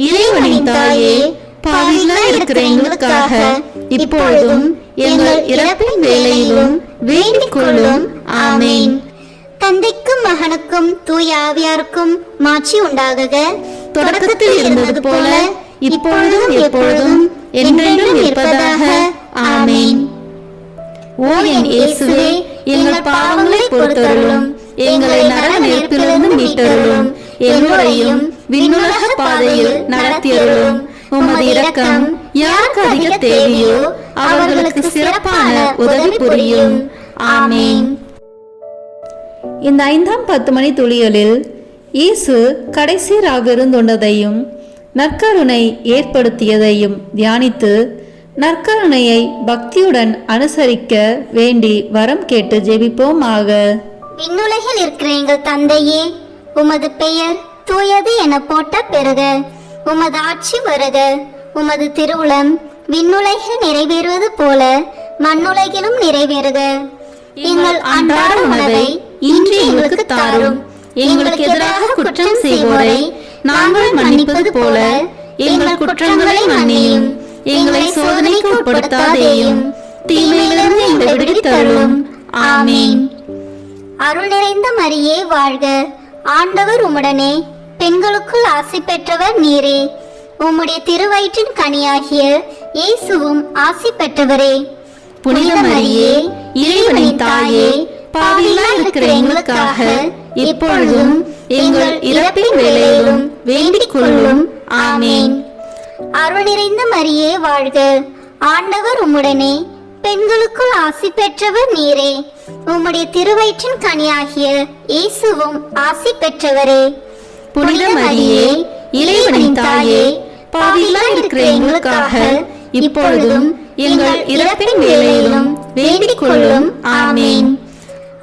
இறைவனின் தாயே, பாவிகளாய் இருக்கிற எங்களுக்காக இப்பொழுதும் எங்கள் இறப்பின் வேளையிலும் வேண்டிக் கொள்ளும். ஆமென். தந்தைக்கும் மகனுக்கும் தூய ஆவியாருக்கும் மாட்சி உண்டாகுக. தொடக்கத்தில் இருந்தது போல இப்பொழுதும் எப்பொழுதும் என்றென்றும் இருப்பதாக. ஆமென். ஓ என் இயேசுவே, எங்கள் பாவங்களை பொறுத்தருளும், எங்களை நரக நெருப்பிலிருந்து மீட்டருளும், எல்லோரையும் விண்ணுலக பாதையில் நடத்தியருளும். உமது இரக்கம் யாருக்கு அதிக தேவையோ அவர்களுக்கு சிறப்பான உதவி புரியும். ஆமென். இந்த 5ஆம் 10 மணி துளிகளில் இயேசு கடைசி ராவிருந்துண்டதையும் நற்கருணை ஏற்படுத்தியதையும் தியானித்து நற்கருணையை பக்தியுடன் அனுசரிக்க வேண்டி வரம் கேட்டு ஜெபிப்போமாக. விண்ணுலகில் இருக்கிற எங்கள் தந்தையே, உமது பெயர் தூயது என போட்ட பெறுக. உமது ஆட்சி வருக. உமது திருவுளம் விண்ணுலகில் நிறைவேறுவது போல மண்ணுலகிலும் நிறைவேறுக. எங்கள் அன்றாட உணவை இன்று எங்களுக்கு தாரும். எங்களுக்கு எதிராக குற்றம் செய்வோரை நாங்கள் மன்னிப்பது போல எங்கள் குற்றங்களை மன்னியும். எங்களை சோதனைக்கு உட்படுத்தாதேயும், தீமையிலிருந்து எங்களை விடுவித்தருளும். ஆமென். அருள் நிறைந்த மரியே வாழ்க. ஆண்டவர் உம்முடனே, பெண்களுக்குள் ஆசி பெற்றவர் நீரே. உம்முடைய திருவயிற்றின் கனியாகிய இயேசுவும் ஆசி பெற்றவரே. புனித மரியே இறைவனின் தாயே, பாவிகளாய் இருக்கிற எங்களுக்காக இப்பொழுதும் எங்கள் இறப்பின் வேளையிலும் வேண்டிக் கொள்ளும். ஆமென். அருள் நிறைந்த மரியே வாழ்க. ஆண்டவர் உம்முடனே, பெண்களுக்குள் ஆசி பெற்றவர் நீரே. உம்முடைய திருவயிற்றின் கனியாகிய இயேசுவும் ஆசி பெற்றவரே. புனித மரியே இறைவனின் தாயே, பாவிகளாய் இருக்கிற எங்களுக்காக இப்பொழுதும் எங்கள் இறப்பின் வேளையிலும் வேண்டிக் கொள்ளும். ஆமென்.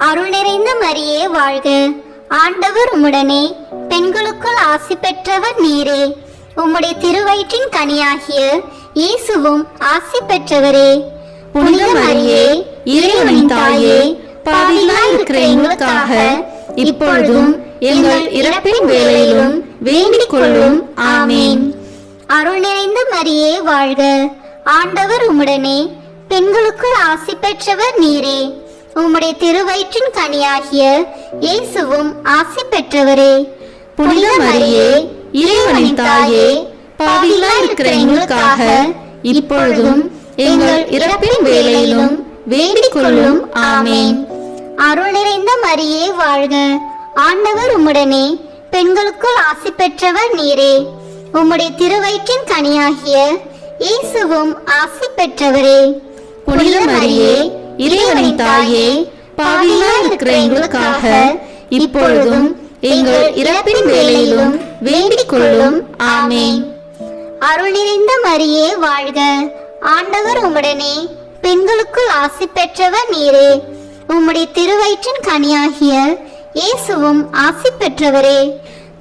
அருள் நிறைந்த மரியே வாழ்க. ஆண்டவர் உம்முடனே, பெண்களுக்குள் ஆசி பெற்றவர் நீரே. உம்முடைய திருவயிற்றின் கனியாகிய இயேசுவும் ஆசி பெற்றவரே. புனித மரியே இறைவனின் தாயே, பாவிகளாய் இருக்கிற எங்களுக்காக இப்பொழுதும் எங்கள் இறப்பின் வேளையிலும் வேண்டிக் கொள்ளும். ஆமென். அருள் நிறைந்த மரியே வாழ்க. ஆண்டவர் உம்முடனே, பெண்களுக்குள் ஆசி பெற்றவர் நீரே. உம்முடைய திருவயிற்றின் கனியாகிய இயேசுவும் ஆசி பெற்றவரே. புனித மரியே இறைவனின் தாயே, பாவிகளாய் இருக்கிற எங்களுக்காக இப்பொழுதும் எங்கள் இறப்பின் வேளையிலும் வேண்டிக் கொள்ளும். ஆமென். அருள் நிறைந்த மரியே வாழ்க. ஆண்டவர் உம்முடனே, பெண்களுக்குள் ஆசி பெற்றவர் நீரே. உம்முடைய திருவயிற்றின் கனியாகிய இயேசுவும் ஆசி பெற்றவரே. புனித மரியே இறைவனின் தாயே, பாவிகளாய் இருக்கிற எங்களுக்காக இப்பொழுதும் எங்கள் இறப்பின் வேளையிலும் வேண்டிக் கொள்ளும். ஆமென். அருள் நிறைந்த மரியே வாழ்க. ஆண்டவர் உம்முடனே, பெண்களுக்குள் ஆசி பெற்றவர் நீரே. உம்முடைய திருவயிற்றின் கனியாகிய இயேசுவும் ஆசி பெற்றவரே.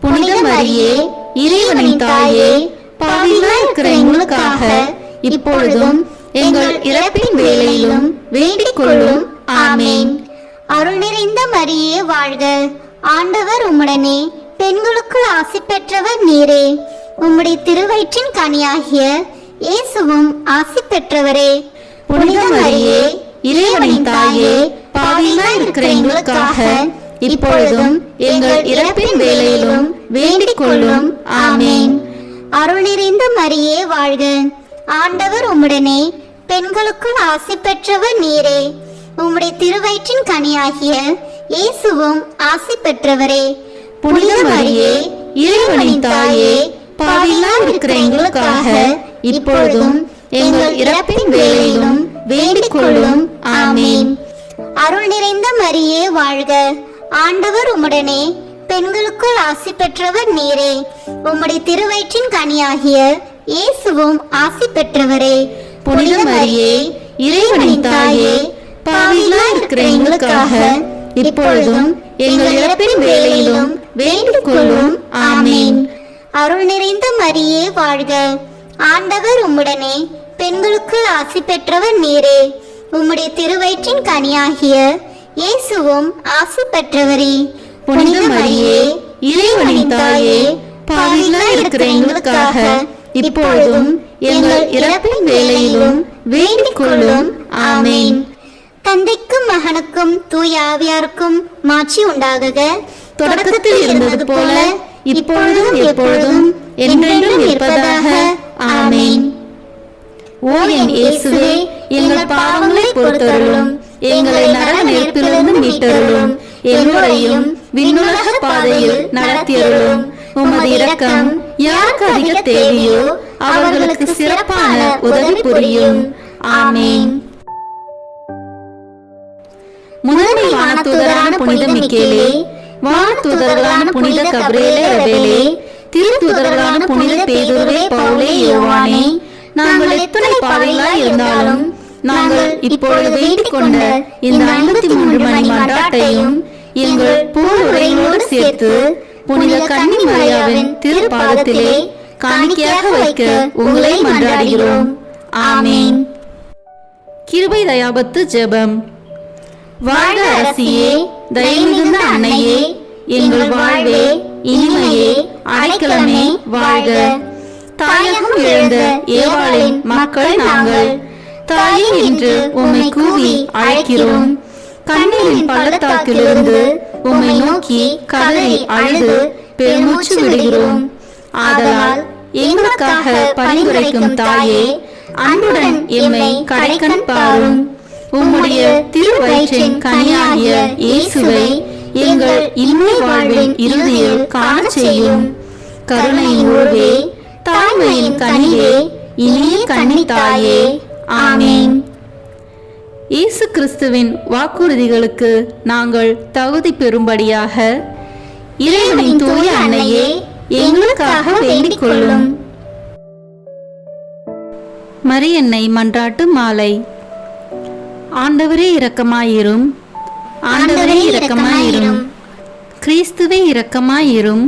புனித மரியே இறைவனின் தாயே, பாவிகளாய் இருக்கிற எங்களுக்காக இப்பொழுதும் எங்கள் இறப்பின் வேளையிலும் வேண்டிக் கொள்ளும். ஆமென். அருள் நிறைந்த மரியே வாழ்க. ஆண்டவர் உம்முடனே, பெண்களுக்குள் ஆசி பெற்றவர் நீரே. உம்முடைய திருவயிற்றின் கனியாகிய இயேசுவும் ஆசி பெற்றவரே. புனித மரியே இறைவனின் தாயே, பாவிகளாய் இருக்கிற எங்களுக்காக இப்பொழுதும் எங்கள் இறப்பின் வேளையிலும் வேண்டிக் கொள்ளும். ஆமேன். அருள் நிறைந்த மரியே வாழ்க, ஆண்டவர் உம்முடனே, பெண்களுக்குள் ஆசி பெற்றவர் நீரே. உம்முடைய திருவயிற்றின் கனியாகிய இயேசுவும் ஆசி பெற்றவரே. புனித மரியே, இறைவனின் தாயே, பாவிகளாய் இருக்கிற எங்களுக்காக இப்பொழுதும் எங்கள் இறப்பின் வேளையிலும் வேண்டிக் கொள்ளும். ஆமேன். அருள் நிறைந்த மரியே வாழ்க, ஆண்டவர் உம்முடனே, பெண்களுக்குள் ஆசி பெற்றவர் நீரே. உம்முடைய திருவயிற்றின் கனியாகிய இயேசுவும் ஆசி பெற்றவரே. புனித மரியே, இறைவனின் தாயே, பாவிகளாய் இருக்கிற எங்களுக்காக இப்பொழுதும் எங்கள் இறப்பின் வேளையிலும் வேண்டிக் கொள்ளும். ஆமேன். அருள் நிறைந்த மரியே வாழ்க, ஆண்டவர் உம்முடனே, பெண்களுக்குள் ஆசி பெற்றவர் நீரே. உம்முடைய திருவயிற்றின் கனியாகிய இயேசுவும் ஆசி பெற்றவரே. புனித மரியே, இறைவனின் தாயே, பாவிகளாய் இருக்கிற எங்களுக்காக இப்பொழுதும் எங்கள் இறப்பின் வேளையிலும் வேண்டிக் கொள்ளும். ஆமேன். தந்தைக்கும் மகனுக்கும் தூய ஆவியாருக்கும் மாட்சி உண்டாகுக. தொடக்கத்தில் இருந்தது போல இப்பொழுதும் எப்பொழுதும் என்றென்றும் இருப்பதாக. ஆமேன். ஓ என் இயேசுவே, எங்கள் பாவங்களை பொறுத்தருளும், எங்களை நரக நெருப்பிலிருந்து மீட்டருளும், எல்லோரையும் விண்ணுலக பாதையில் நடத்தியருளும். உமது இரக்கம் யாருக்கு அதிக தேவையோ அவர்களுக்கு சிறப்பான உதவி புரியும். ஆமேன். முதன்மை வானதூதரான புனித மிக்கேலே, வானதூதர்களான புனித கபிரியேலே ரபேலே, திருத்தூதர்களான புனித பேதுருவே, பவுலே, யோவானே, நாங்கள் எத்தனை பாவிகளாய் இருந்தாலும் நாங்கள் இப்பொழுது வேண்டிக் கொண்ட இந்த 53 மணி மன்றாட்டையும் எங்கள் புகழுரையோடு சேர்த்து புனித கன்னி மரியாவின் திருப்பாதத்திலே காணிக்கையாக வைக்க உங்களை மன்றாடுகிறோம். ஆமேன். கிருபை தயாபத்து ஜெபம். வாழ்க அரசியே, தயமிகுந்த அன்னையே, எங்கள் வாழ்வே, இனிமையே, அடைக்கலமே வாழ்க. தாயகம் இழந்த ஏவாளின் மக்கள் நாங்கள், தாயே என்று உம்மை கூவி அழைக்கிறோம். கண்ணீரின் பள்ளத்தாக்கிலிருந்து உம்மை நோக்கி கதறி அழுது பெருமூச்சு விடுகிறோம். ஆதலால் எங்களுக்காக பரிந்துரைக்கும் தாயே, அன்புடன் எம்மை கடைக்கண் பாரும். உம்முடைய திருவயிற்றின் கனியாகிய இயேசுவை எங்கள் இன்மை வாழ்வின் இறுதியில் காணச் செய்யும். கருணையின் உருவே, தாய்மையின் கனியே, இனிய கன்னி தாயே. ஆமேன். இயேசு கிறிஸ்துவின் வாக்குறுதிகளுக்கு நாங்கள் தகுதி பெறும்படியாக இறைவனின் தூய அன்னையே, எங்களுக்காக வேண்டிக் கொள்ளும். மரியன்னை மன்றாட்டு மாலை. ஆண்டவரே இரக்கமாயிரும், ஆண்டவரே இரக்கமாயிரும், கிறிஸ்துவே இரக்கமாயிரும்,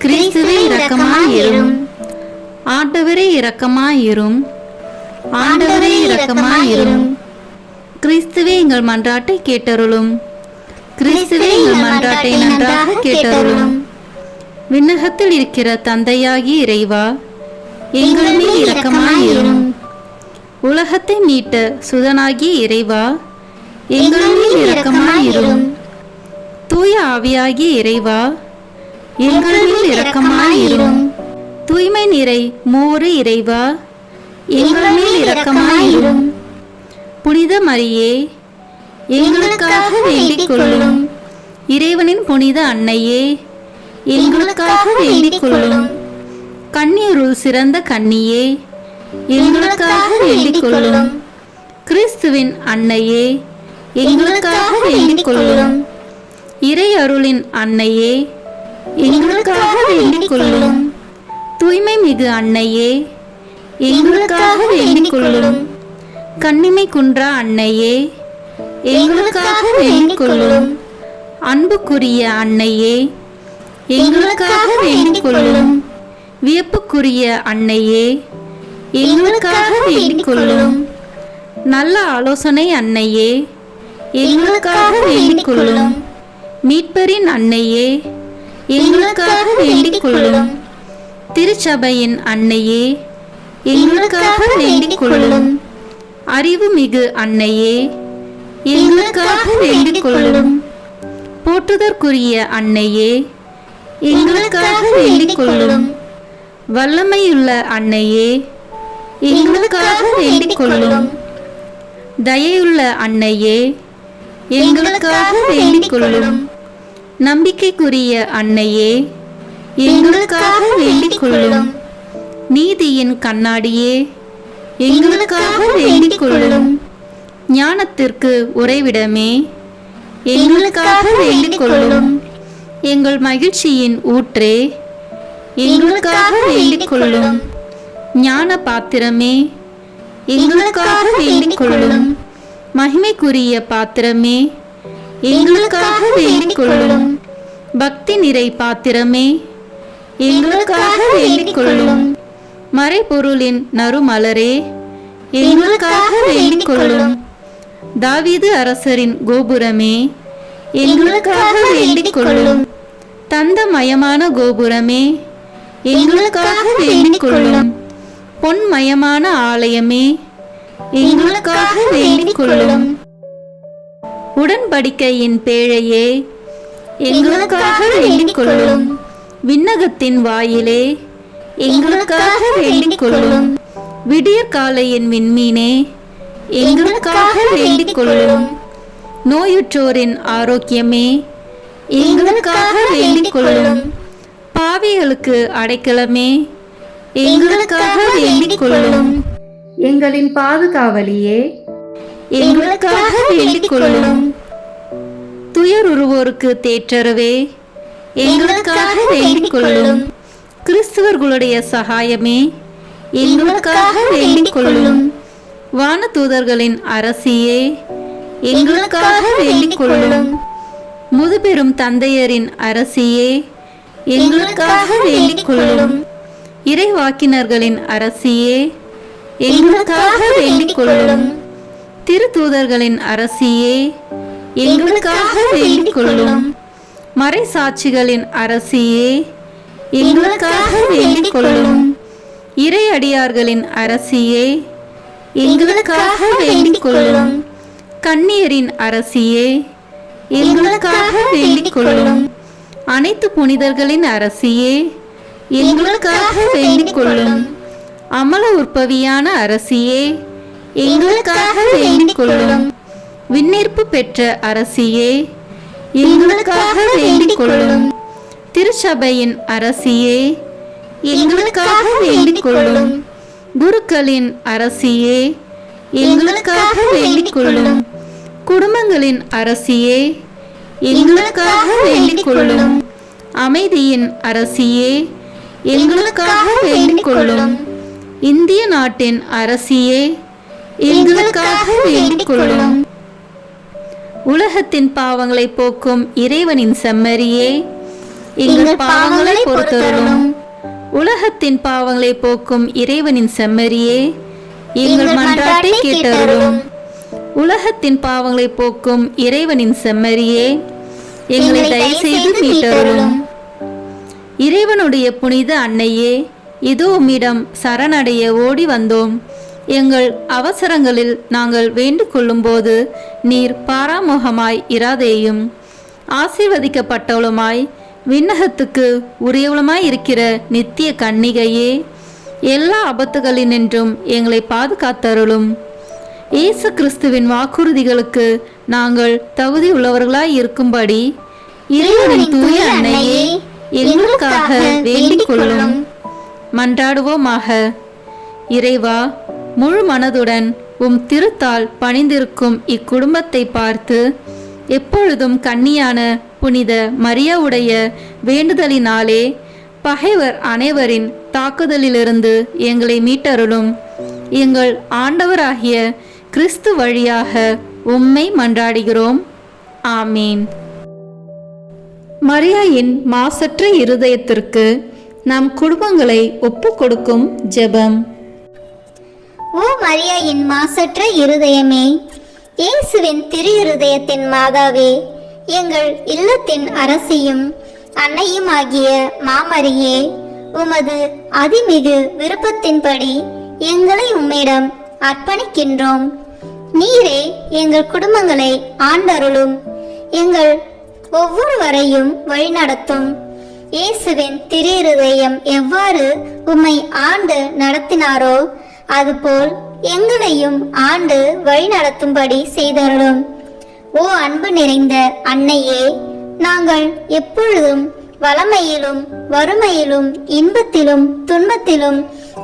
கிறிஸ்துவே இரக்கமாயிரும், ஆண்டவரே இரக்கமாயிரும், ஆண்டவரே இரக்கமாயிரும். கிறிஸ்துவே எங்கள் மன்றாட்டை கேட்டருளும், கிறிஸ்துவே எங்கள் மன்றாட்டை நன்றாக கேட்டருளும். விண்ணகத்தில் இருக்கிற தந்தையாகிய இறைவா, எங்கள் மேல் இரக்கமாயிரும். உலகத்தை மீட்ட சுதனாகிய இறைவா, எங்கள் மேல் இரக்கமாயிரும். தூய ஆவியாகிய இறைவா, எங்கள் மேல் இரக்கமாயிரும். தூய்மை நிறை மூவரு இறைவா, எங்கள் மேல் இரக்கமாயிரும். புனித மரியே, எங்களுக்காக வேண்டிக் கொள்ளும். இறைவனின் புனித அன்னையே, எங்களுக்காக வேண்டிக் கொள்ளும். கன்னியருள் சிறந்த கன்னியே, எங்களுக்காக வேண்டிக் கொள்ளும். கிறிஸ்துவின் அன்னையே, எங்களுக்காக வேண்டிக் கொள்ளும். இறை அருளின் அன்னையே, எங்களுக்காக வேண்டிக் கொள்ளும். தூய்மை மிகு அன்னையே, எங்களுக்காக வேண்டிக் கொள்ளும். கன்னிமை குன்றா அன்னையே, எங்களுக்காக வேண்டிக் கொள்ளும். அன்புக்குரிய அன்னையே, எங்களுக்காக வேண்டிக் கொள்ளும். வியப்புக்குரிய அன்னையே, எங்களுக்காக வேண்டிக் கொள்ளும். நல்ல ஆலோசனை அன்னையே, எங்களுக்காக வேண்டிக் கொள்ளும். மீட்பரின் அன்னையே, எங்களுக்காக வேண்டிக் கொள்ளும். திருச்சபையின் அன்னையே, எங்களுக்காக வேண்டிக் கொள்ளும். அறிவு மிகு அன்னையே, எங்களுக்காக வேண்டிக் கொள்ளும். போற்றுதற்குரிய அன்னையே, எங்களுக்காக வேண்டிக் கொள்ளும். வல்லமையுள்ள அன்னையே, எங்களுக்காக வேண்டிக் கொள்ளும். தயையுள்ள அன்னையே, எங்களுக்காக வேண்டிக் கொள்ளும். நம்பிக்கைக்குரிய அன்னையே, எங்களுக்காக வேண்டிக் கொள்ளும். நீதியின் கண்ணாடியே, எங்களுக்காக வேண்டிக் கொள்ளும். ஞானத்திற்கு உறைவிடமே, எங்களுக்காக வேண்டிக் கொள்ளும். எங்கள் மகிழ்ச்சியின் ஊற்றே, எங்களுக்காக வேண்டிக் கொள்ளும். ஞான பாத்திரமே, எங்களுக்காக வேண்டிக் கொள்ளும். மகிமைக்குரிய பாத்திரமே, எங்களுக்காக வேண்டிக் கொள்ளும். பக்தி நிறை பாத்திரமே, எங்களுக்காக வேண்டிக் கொள்ளும். மறைபொருளின் நறுமலரே, எங்களுக்காக வேண்டிக் கொள்ளும். தாவீது அரசரின் கோபுரமே, எங்களுக்காக வேண்டிக் கொள்ளும். தந்தமயமான கோபுரமே, எங்களுக்காக வேண்டிக் கொள்ளும். பொன்மயமான ஆலயமே, எங்களுக்காக வேண்டிக் கொள்ளும். உடன்படிக்கையின் பேழையே, எங்களுக்காக வேண்டிக் கொள்ளும். விண்ணகத்தின் வாயிலே, எங்களுக்காக வேண்டிக் கொள்ளும். விடியற்காலையின் விண்மீனே, எங்களுக்காக வேண்டிக் கொள்ளும். நோயுற்றோரின் ஆரோக்கியமே, எங்களுக்காக வேண்டிக் கொள்ளும். பாவிகளுக்கு அடைக்கலமே, எங்களுக்காக வேண்டிக் கொள்ளும். எங்களின் பாதுகாவலியே, எங்களுக்காக வேண்டிக் கொள்ளும். துயருருவோருக்கு தேற்றரவே, எங்களுக்காக வேண்டிக் கொள்ளும். கிறிஸ்துவர்களுடைய சகாயமே, எங்களுக்காக வேண்டிக் கொள்ளும். வானதூதர்களின் அரசியே, எங்களுக்காக வேண்டிக் கொள்ளும். முதுபெரும் தந்தையரின் அரசியே, எங்களுக்காக வேண்டிக் கொள்ளும். இறைவாக்கினர்களின் அரசியே, எங்களுக்காக வேண்டிக் கொள்ளும். திருத்தூதர்களின் அரசியே, எங்களுக்காக வேண்டிக் கொள்ளும். மறைசாட்சிகளின் அரசியே, எங்களுக்காக வேண்டிக் கொள்ளும். இறையடியார்களின் அரசியே, எங்களுக்காக வேண்டிக் கொள்ளும். கன்னியரின் அரசியே, எங்களுக்காக வேண்டிக் கொள்ளும். அனைத்து புனிதர்களின் அரசியே, எங்களுக்காக வேண்டிக் கொள்ளும். அமல உற்பவியான அரசியே, எங்களுக்காக வேண்டிக் கொள்ளும். விண்ணேற்பு பெற்ற அரசியே, எங்களுக்காக வேண்டிக் கொள்ளும். திருச்சபையின் அரசியே, எங்களுக்காக வேண்டிக் கொள்ளும். குருக்களின் அரசியே, எங்களுக்காக வேண்டிக் கொள்ளும். குடும்பங்களின் அரசியே, எங்களுக்காக வேண்டிக் கொள்ளும். அமைதியின் அரசியே, எங்களுக்காக வேண்டிக் கொள்ளும். இந்திய நாட்டின் அரசியே, எங்களுக்காக வேண்டிக் கொள்ளும். உலகத்தின் பாவங்களை போக்கும் இறைவனின் செம்மறியே, எங்கள் பாவங்களை பொறுத்தருளும். உலகத்தின் பாவங்களை போக்கும் இறைவனின் செம்மறியே, எங்கள் மன்றாட்டை கேட்டருளும். உலகத்தின் பாவங்களை போக்கும் இறைவனின் செம்மறியே, எங்களை தயவுசெய்து மீட்டருளும். இறைவனுடைய புனித அன்னையே, இதோ உம்மிடம் சரணடைய ஓடி வந்தோம். எங்கள் அவசரங்களில் நாங்கள் வேண்டிக் கொள்ளும்போது நீர் பாராமுகமாய் இராதேயும். ஆசீர்வதிக்கப்பட்டவளுமாய் விண்ணகத்துக்கு உரியவளுமாய் இருக்கிற நித்திய கன்னிகையே, எல்லா ஆபத்துகளினின்றும் எங்களை பாதுகாத்தருளும். இயேசு கிறிஸ்துவின் வாக்குறுதிகளுக்கு நாங்கள் தகுதி உள்ளவர்களாய் இருக்கும்படி இறைவனின் தூய அன்னையே, எங்களுக்காக வேண்டிக் கொள்ளும். மன்றாடுவோமாக. இறைவா, முழு மனதுடன் உம் திருத்தால் பணிந்திருக்கும் இக்குடும்பத்தை பார்த்து எப்பொழுதும் கன்னியான புனித மரியாவுடைய வேண்டுதலினாலே பகைவர் அனைவரின் தாக்குதலிலிருந்து எங்களை மீட்டருளும். எங்கள் ஆண்டவராகிய கிறிஸ்து வழியாக உம்மை மன்றாடுகிறோம். ஆமீன். மரியாயின் மாசற்ற இருதயத்திற்கு நம் குடும்பங்களை ஒப்பு கொடுக்கும் ஜெபம். ஓ மரியாயின் மாசற்ற இருதயமே, இயேசுவின் திரு இருதயத்தின் மாதாவே, எங்கள் இல்லத்தின் அரசியும் அன்னையுமாகிய மாமரியே, உமது அதிமிகு விருப்பத்தின்படி எங்களை உம்மிடம் அர்ப்பணிக்கின்றோம். நீரே எங்கள் குடும்பங்களை ஆண்டருளும், எங்கள் ஒவ்வொருவரையும் வழிநடத்தும். இயேசுவின் திரு இருதயம் எவ்வாறு உம்மை ஆண்டு நடத்தினாரோ அதுபோல் எங்களையும் ஆண்டு வழிநடத்தும்படி செய்தருளும். ஓ அன்பு நிறைந்த அன்னையே, நாங்கள் எப்பொழுதும் வளமையிலும் வறுமையிலும் இன்பத்திலும் துன்பத்திலும்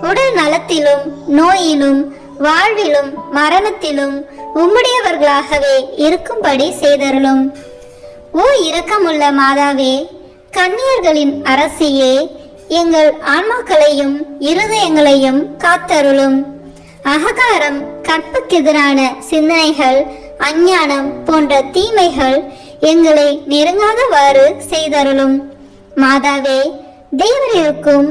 உடல் நலத்திலும் நோயிலும் வாழ்விலும் மரணத்திலும் உம்முடையவர்களாகவே இருக்கும்படி செய்தருளும். ஓ இரக்கமுள்ள மாதாவே, கன்னியர்களின் அரசியே, எங்கள் ஆன்மாக்களையும் இருதயங்களையும் காத்தருளும். அகங்காரம், கற்புக்கெதிரான சிந்தனைகள், அஞ்ஞானம் போன்ற தீமைகள் எங்களை நெருங்காதவாறு செய்தருளும். மாதாவே, தேவரீருக்கும்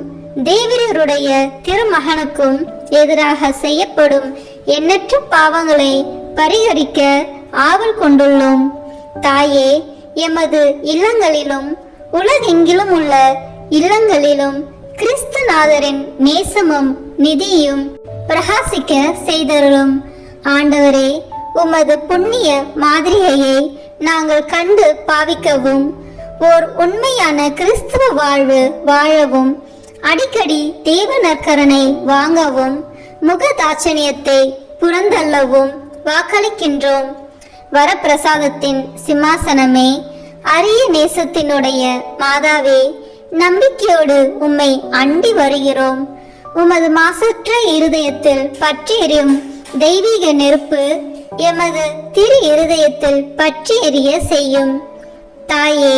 தேவரீருடைய திருமகனுக்கும் எதிராக செய்யப்படும் எண்ணற்ற பாவங்களை பரிகரிக்க ஆவல் கொண்டுள்ளோம். தாயே, எமது இல்லங்களிலும் உலகெங்கிலும் உள்ள இல்லங்களிலும் கிறிஸ்துநாதரின் நேசமும் நிதியும் பிரகாசிக்க செய்தருளும். ஆண்டவரே, உமது புண்ணிய மாதிரியை நாங்கள் கண்டு பாவிக்கவும், ஓர் உண்மையான கிறிஸ்துவ வாழ்வு வாழவும், அடிக்கடி தேவ நற்கரனை வாங்கவும், முகதாட்சணியத்தை புறந்தள்ளவும் வாக்களிக்கின்றோம். வரப்பிரசாதத்தின் சிம்மாசனமே, அரிய நேசத்தினுடைய மாதாவே, நம்பிக்கையோடு உம்மை அண்டி வருகிறோம். உமது மாசற்ற இருதயத்தில் பற்றி எரியும் தெய்வீக நெருப்பு எமது திரு இருதயத்தில் பற்றி எரிய செய்யும். தாயே,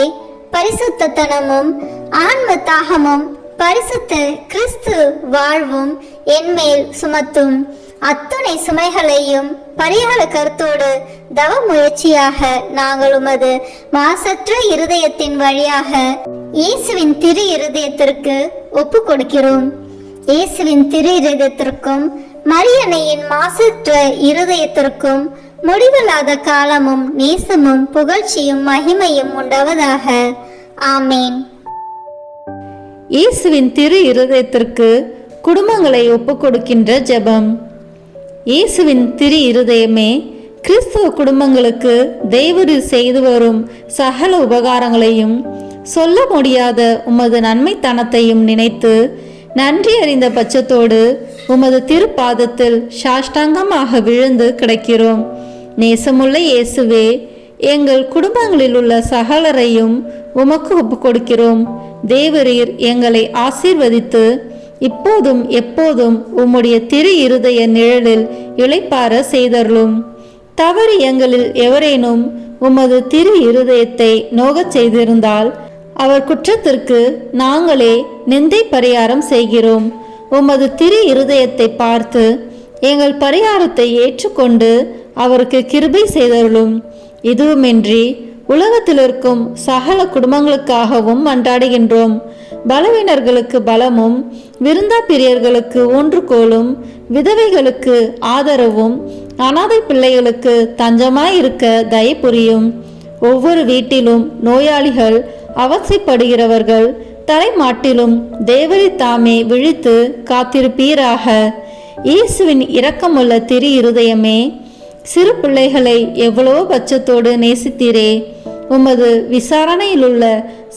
பரிசுத்தனமும் ஆன்ம தாகமும் பரிசுத்த கிறிஸ்து வாழ்வும் என்மேல் சுமத்தும். அத்துணை சுமைகளையும் பரிகார கருத்தோடு தவ முயற்சியாக நாங்கள் உமது மாசற்ற இருதயத்தின் வழியாக இயேசுவின் திரு இருதயத்திற்கு ஒப்பு கொடுக்கிறோம். இயேசுவின் திரு இருதயத்திற்கும் மரியன்னையின் மாசற்ற இருதயத்திற்கும் முடிவில்லாத காலமும் நேசமும் புகழ்ச்சியும் மகிமையும் உண்டாவதாக. ஆமேன். இயேசுவின் திரு இருதயத்திற்கு குடும்பங்களை ஒப்புக் கொடுக்கின்ற ஜெபம். இயேசுவின் திரு இருதயமே, கிறிஸ்தவ குடும்பங்களுக்கு தேவரீர் செய்து வரும் சகல உபகாரங்களையும் சொல்ல முடியாத உமது நன்மைத்தனத்தையும் நினைத்து நன்றி அறிந்த பட்சத்தோடு உமது திருப்பாதத்தில் சாஷ்டாங்கமாக விழுந்து கிடக்கிறோம். நேசமுள்ள இயேசுவே, எங்கள் குடும்பங்களில் உள்ள சகலரையும் உமக்கு ஒப்பு கொடுக்கிறோம். தேவரீர் எங்களை ஆசீர்வதித்து இப்போதும் எப்போதும் உம்முடைய திரு இருதய நிழலில் இளைப்பார செய்தருளும். தவறு எங்களில் எவரேனும் உமது திரு இருதயத்தை நோகச் செய்திருந்தால் அவர் குற்றத்திற்கு நாங்களே நிந்தை பரிகாரம் செய்கிறோம். உமது திரு இருதயத்தை பார்த்து எங்கள் பரிகாரத்தை ஏற்றுக்கொண்டு அவருக்கு கிருபை செய்தருளும். இதுவுமின்றி உலகத்தில் இருக்கும் சகல குடும்பங்களுக்காகவும் மன்றாடுகின்றோம். பலவீனர்களுக்கு பலமும், விருந்தா பிரியர்களுக்கு ஊன்றுகோலும், விதவைகளுக்கு ஆதரவும், அனாதை பிள்ளைகளுக்கு தஞ்சமாயிருக்க தயை புரியும். ஒவ்வொரு வீட்டிலும் நோயாளிகள், அவசைப்படுகிறவர்கள் தலைமாட்டிலும் தேவரை தாமே விழித்து காத்திருப்பீராக. இயேசுவின் இரக்கமுள்ள திரு இருதயமே, சிறு பிள்ளைகளை எவ்வளவோ பட்சத்தோடு நேசித்தீரே. உமது விசாரணையிலுள்ள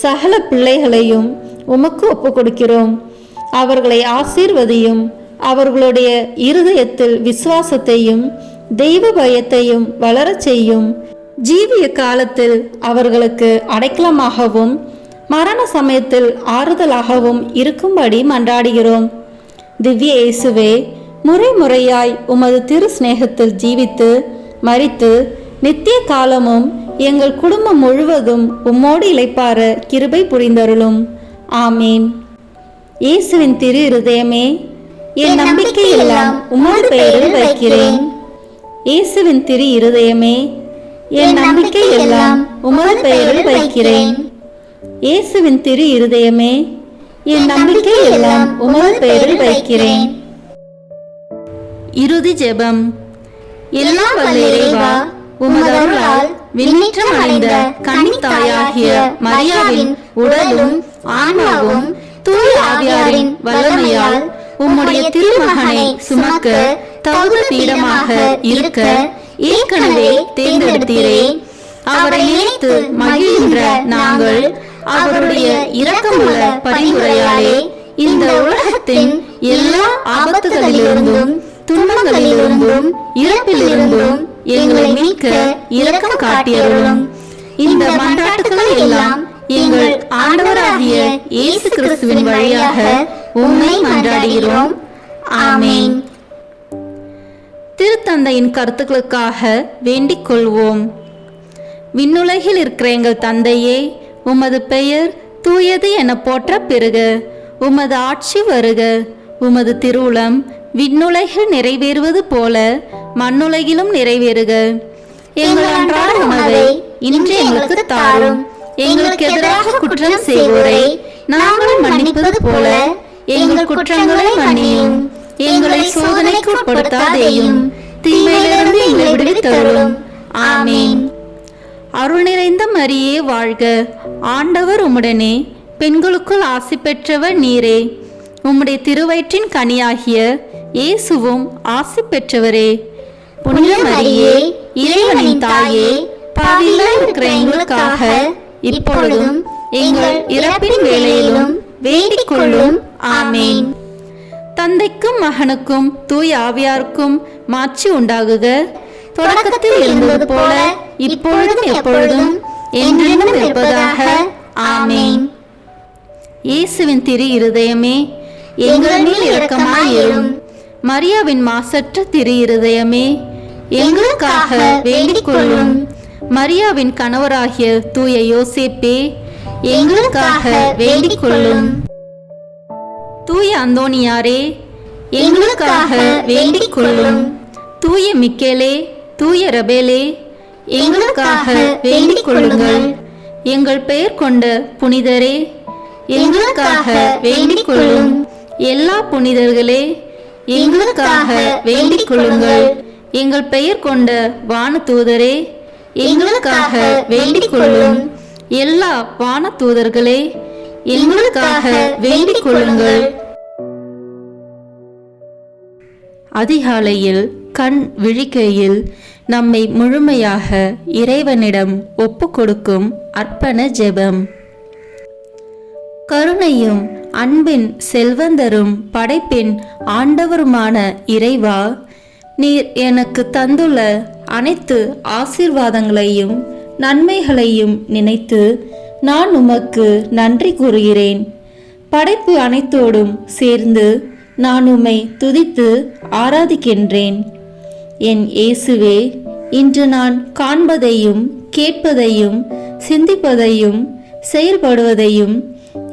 சகல பிள்ளைகளையும் உமக்கு ஒப்பு கொடுக்கிறோம். அவர்களை ஆசீர்வதியும். அவர்களுடைய இருதயத்தில் விசுவாசத்தையும் தெய்வ பயத்தையும் வளரச் செய்யும். ஜீவிய காலத்தில் அவர்களுக்கு அடைக்கலமாகவும் மரண சமயத்தில் ஆறுதலாகவும் இருக்கும்படி மன்றாடுகிறோம். திவ்ய இயேசுவே, முறை முறையாய் உமது திரு சிநேகத்தில் ஜீவித்து மரித்து நித்திய காலமும் எங்கள் குடும்பம் முழுவதும் உம்மோடு இளைப்பார கிருபை புரிந்தருளும். ஆமீன். இயேசுவின் திரு இருதயமே, என் நம்பிக்கை எல்லாம் உமது பெயரில் வைக்கிறேன். இயேசுவின் திரு இருதயமே, என் நம்பிக்கை எல்லாம் உமது பெயரில் வைக்கிறேன். இயேசுவின் திரு இருதயமே, என் நம்பிக்கை எல்லாம் உமது பெயரில் வைக்கிறேன். இறுதி ஜெபம். எல்லாம் வல்ல இறைவா, உமது அருளால் விண்ணேற்றம் அடைந்த கன்னித்தாயாகிய மரியாவின் உடலும் ஆன்மாவும் தூய ஆவியாரின் வல்லமையால் உம்முடைய திருமகனை சுமக்க தகுந்த பீடமாக இருக்க ஏற்கனவே தேர்ந்தெடுத்தீரே. அவரை நினைத்து மகிழ்கின்ற நாங்கள் அவருடைய இரக்கமுள்ள பரிந்துரையாலே இந்த உலகத்தின் எல்லா ஆபத்துகளிலிருந்தும் துன்பங்களிலிருந்தும் இறப்பிலிருந்தும் எங்களை மீட்க இரக்கம் காட்டியருளும். இந்த மன்றாட்டுகளை எல்லாம் எங்கள் ஆண்டவராகிய இயேசு கிறிஸ்துவின் வழியாக உம்மை மன்றாடுகிறோம். ஆமென். திருத்தந்தையின் கருத்துக்களுக்காக வேண்டிக் கொள்வோம். விண்ணுலகில் இருக்கிற எங்கள் தந்தையே, உமது பெயர் தூயது என போற்ற பெறுக. உமது ஆட்சி வருக. உமது திருவுளம் விண்ணுலகில் நிறைவேறுவது போல மண்ணுலகிலும் நிறைவேறுக. எங்கள் அன்றாட உணவை இன்று எங்களுக்கு தாரும். எங்களுக்கு எதிராக குற்றம் செய்வோரை நாங்கள் மன்னிப்பது போல எங்கள் குற்றங்களை மன்னியும். எங்களை சோதனைக்கு உட்படுத்தாதேயும், தீமையிலிருந்து எங்களை விடுவித்தருளும். ஆமென். அருள் நிறைந்த மரியே வாழ்க. ஆண்டவர் உம்முடனே, பெண்களுக்குள் ஆசி பெற்றவர் நீரே. உம்முடைய திருவயிற்றின் கனியாகிய இயேசுவும் ஆசி பெற்றவரே. புனித மரியே, இறைவனின் தாயே, பாவிகளாய் இருக்கிற எங்களுக்காக இப்பொழுதும் எங்கள் இறப்பின் வேளையிலும் வேண்டிக் கொள்ளும். ஆமென். தந்தைக்கும் மகனுக்கும் தூய ஆவியாருக்கும் மாட்சி உண்டாகுக. தொடக்கத்தில் இருந்தது போல இப்பொழுதும் எப்பொழுதும் என்றென்றும் இருப்பதாக. ஆமென். இயேசுவின் திரு இருதயமே, எங்கள் மேல் இரக்கமாயிரும். மரியாவின் மாசற்ற திரு இருதயமே, எங்களுக்காக வேண்டிக் கொள்ளும். மரியாவின் கணவராகிய தூய யோசேப்பே, எங்களுக்காக வேண்டிக் கொள்ளும். தூய அந்தோனியாரே, எங்களுக்காக வேண்டிக் கொள்ளும். தூய மிக்கேலே, தூய ரபேலே, எங்களுக்காக வேண்டிக் கொள்ளுங்கள். எங்கள் பெயர் கொண்ட புனிதரே, எங்களுக்காக வேண்டிக் கொள்ளும். எல்லா புனிதர்களே, எங்களுக்காக வேண்டிக் கொள்ளுங்கள். எங்கள் பெயர் கொண்ட வானதூதரே, எங்களுக்காக வேண்டிக் கொள்ளும். எல்லா வானதூதர்களே, எங்களுக்காக வேண்டிக் கொள்ளுங்கள். அதிகாலையில் கண் விழிக்கையில் நம்மை முழுமையாக இறைவனிடம் ஒப்பு கொடுக்கும் அர்ப்பண ஜெபம். கருணையும் அன்பின் செல்வந்தரும் படைப்பின் ஆண்டவருமான இறைவா, நீர் எனக்கு தந்துள்ள அனைத்து ஆசீர்வாதங்களையும் நன்மைகளையும் நினைத்து நான் உமக்கு நன்றி கூறுகிறேன். படைப்பு அனைத்தோடும் சேர்ந்து நான் உம்மை துதித்து ஆராதிக்கின்றேன். என் இயேசுவே, இன்று நான் காண்பதையும் கேட்பதையும் சிந்திப்பதையும் செயல்படுவதையும்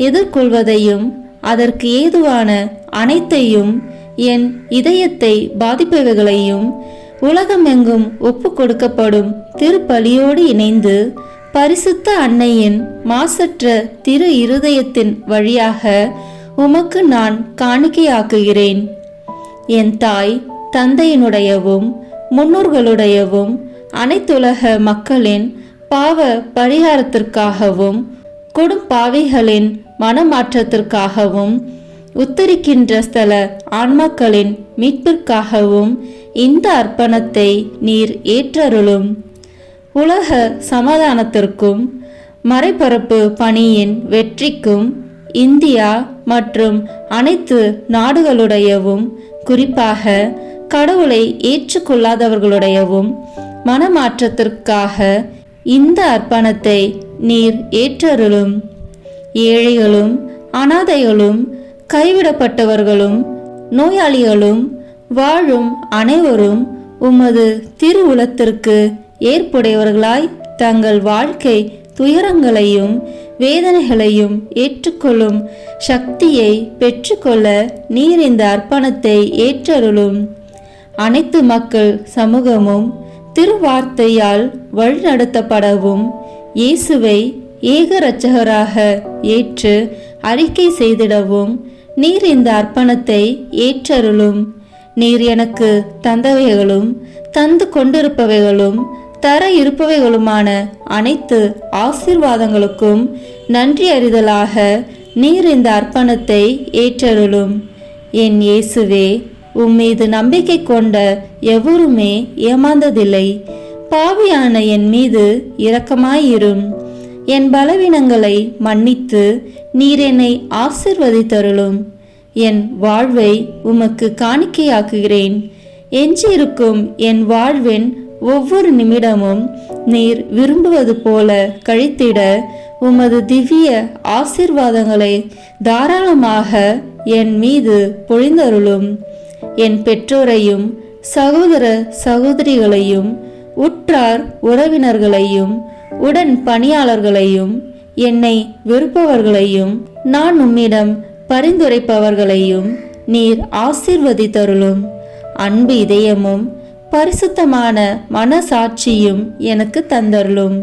எதிர்கொள்வதையும் அதற்கு ஏதுவான அனைத்தையும் என் இதயத்தை பாதிப்பவைகளையும் உலகமெங்கும் ஒப்பு கொடுக்கப்படும் திருப்பலியோடு இணைந்து பரிசுத்த அன்னையின் மாசற்ற திரு இருதயத்தின் வழியாக உமக்கு நான் காணிக்கையாக்குகிறேன். என் தாய் தந்தையினுடையவும் முன்னோர்களுடையவும் அனைத்துலக மக்களின் பாவ பரிகாரத்திற்காகவும் கொடும் பாவிகளின் மனமாற்றத்திற்காகவும் உத்தரிக்கின்ற ஸ்தல ஆன்மாக்களின் மீட்பிற்காகவும் இந்த அர்ப்பணத்தை நீர் ஏற்றருளும். உலக சமாதானத்திற்கும் மறைபரப்பு பணியின் வெற்றிக்கும் இந்தியா மற்றும் அனைத்து நாடுகளுடையவும் குறிப்பாக கடவுளை ஏற்றுக்கொள்ளாதவர்களுடையவும் மனமாற்றத்திற்காக இந்த அர்ப்பணத்தை நீர் ஏற்றருளும். ஏழைகளும் அனாதைகளும் கைவிடப்பட்டவர்களும் நோயாளிகளும் வாழும் அனைவரும் உமது திருவுளத்திற்கு ஏற்புடையவர்களாய் தங்கள் வாழ்க்கை துயரங்களையும் வேதனைகளையும் ஏற்றுக்கொள்ளும் சக்தியை பெற்றுக்கொள்ள நீர் இந்த அர்ப்பணத்தை ஏற்றருளும். அனைத்து மக்கள் சமூகமும் திருவார்த்தையால் வழிநடத்தப்படவும் இயேசுவை ஏக இரட்சகராக ஏற்று அறிக்கை செய்திடவும் நீர் இந்த அர்ப்பணத்தை ஏற்றருளும். நீர் எனக்கு தந்தவைகளும் தந்து கொண்டிருப்பவைகளும் தர இருப்பவைகளுமான அனைத்து ஆசீர்வாதங்களுக்கும் நன்றி அறிதலாக நீர் இந்த அர்ப்பணத்தை ஏற்றருளும். என் இயேசுவே, உம்மீது நம்பிக்கை கொண்ட எவருமே ஏமாந்ததில்லை. பாவியான என் மீது இரக்கமாயிரும். என் பலவீனங்களை மன்னித்து நீர் என்னை ஆசிர்வதித்தருளும். என் வாழ்வை உமக்கு காணிக்கையாக்குகிறேன். எஞ்சியிருக்கும் என் வாழ்வின் ஒவ்வொரு நிமிடமும் நீர் விரும்புவது போல கழித்திட உமது திவ்ய ஆசீர்வாதங்களை தாராளமாக என் மீது பொழிந்தருளும். என் பெற்றோரையும் சகோதர சகோதரிகளையும் உற்றார் உறவினர்களையும் உடன் பணியாளர்களையும் என்னை வெறுப்பவர்களையும் நான் உம்மிடம் பரிந்துரைப்பவர்களையும் நீர் ஆசீர்வதித்தருளும். அன்பு இதயமும் பரிசுத்தமான மனசாட்சியும் எனக்கு தந்தருளும்.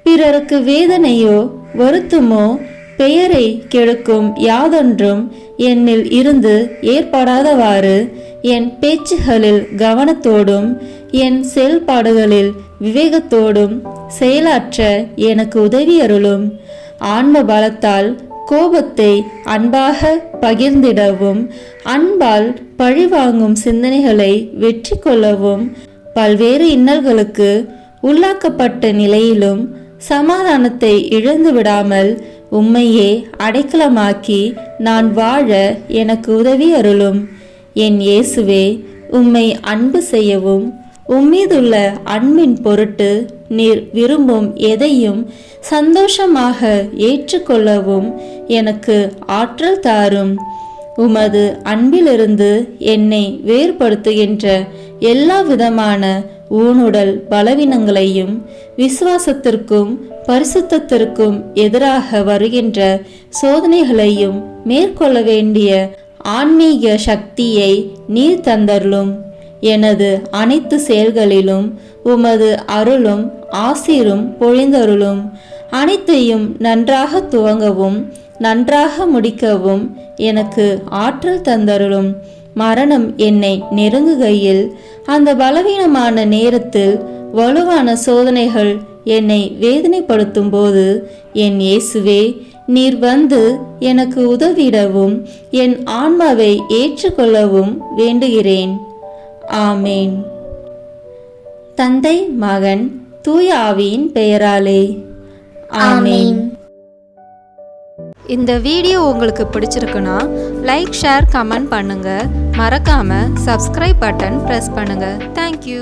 பிறருக்கு வேதனையோ வருத்தமோ பெயரை கெடுக்கும் யாதொன்றும் என்னில் இருந்து ஏற்படாதவாறு என் பேச்சுகளில் கவனத்தோடும் என் செயல்பாடுகளில் விவேகத்தோடும் செயலாற்ற எனக்கு உதவி அருளும். ஆன்ம பலத்தால் கோபத்தை அன்பாக பகிர்ந்திடவும் அன்பால் பழிவாங்கும் சிந்தனைகளை வெற்றி கொள்ளவும் பல்வேறு இன்னல்களுக்கு உள்ளாக்கப்பட்ட நிலையிலும் சமாதானத்தை இழந்து விடாமல் உம்மையே அடைக்கலமாக்கி நான் வாழ எனக்கு உதவி அருளும். என் இயேசுவே, உம்மை அன்பு செய்யவும் உம்மீதுள்ள அன்பின் பொருட்டு நீர் விரும்பும் எதையும் சந்தோஷமாக ஏற்றுக்கொள்ளவும் எனக்கு ஆற்றல் தாரும். உமது அன்பிலிருந்து என்னை வேறுபடுத்துகின்ற எல்லா விதமான ஊனுடல் பலவீனங்களையும் விசுவாசத்திற்கும் பரிசுத்தத்திற்கும் எதிராக வருகின்ற சோதனைகளையும் மேற்கொள்ள வேண்டிய ஆன்மீக சக்தியை நீர் தந்தருளும். எனது அனைத்து செயல்களிலும் உமது அருளும் ஆசீரும் பொழிந்தருளும். அனைத்தையும் நன்றாக துவங்கவும் நன்றாக முடிக்கவும் எனக்கு ஆற்றல் தந்தருளும். மரணம் என்னை நெருங்குகையில் அந்த பலவீனமான நேரத்தில் வலுவான சோதனைகள் என்னை வேதனைப்படுத்தும் போது என் இயேசுவே, நீர் வந்து எனக்கு உதவிடவும் என் ஆன்மாவை ஏற்றுக்கொள்ளவும் வேண்டுகிறேன். ஆமேன். தந்தை மகன் தூய ஆவியின் பெயராலே ஆமேன். இந்த வீடியோ உங்களுக்கு பிடிச்சிருக்குன்னா லைக், ஷேர், கமெண்ட் பண்ணுங்க. மறக்காம சப்ஸ்கிரைப் பட்டன் பிரஸ் பண்ணுங்க. தேங்க்யூ.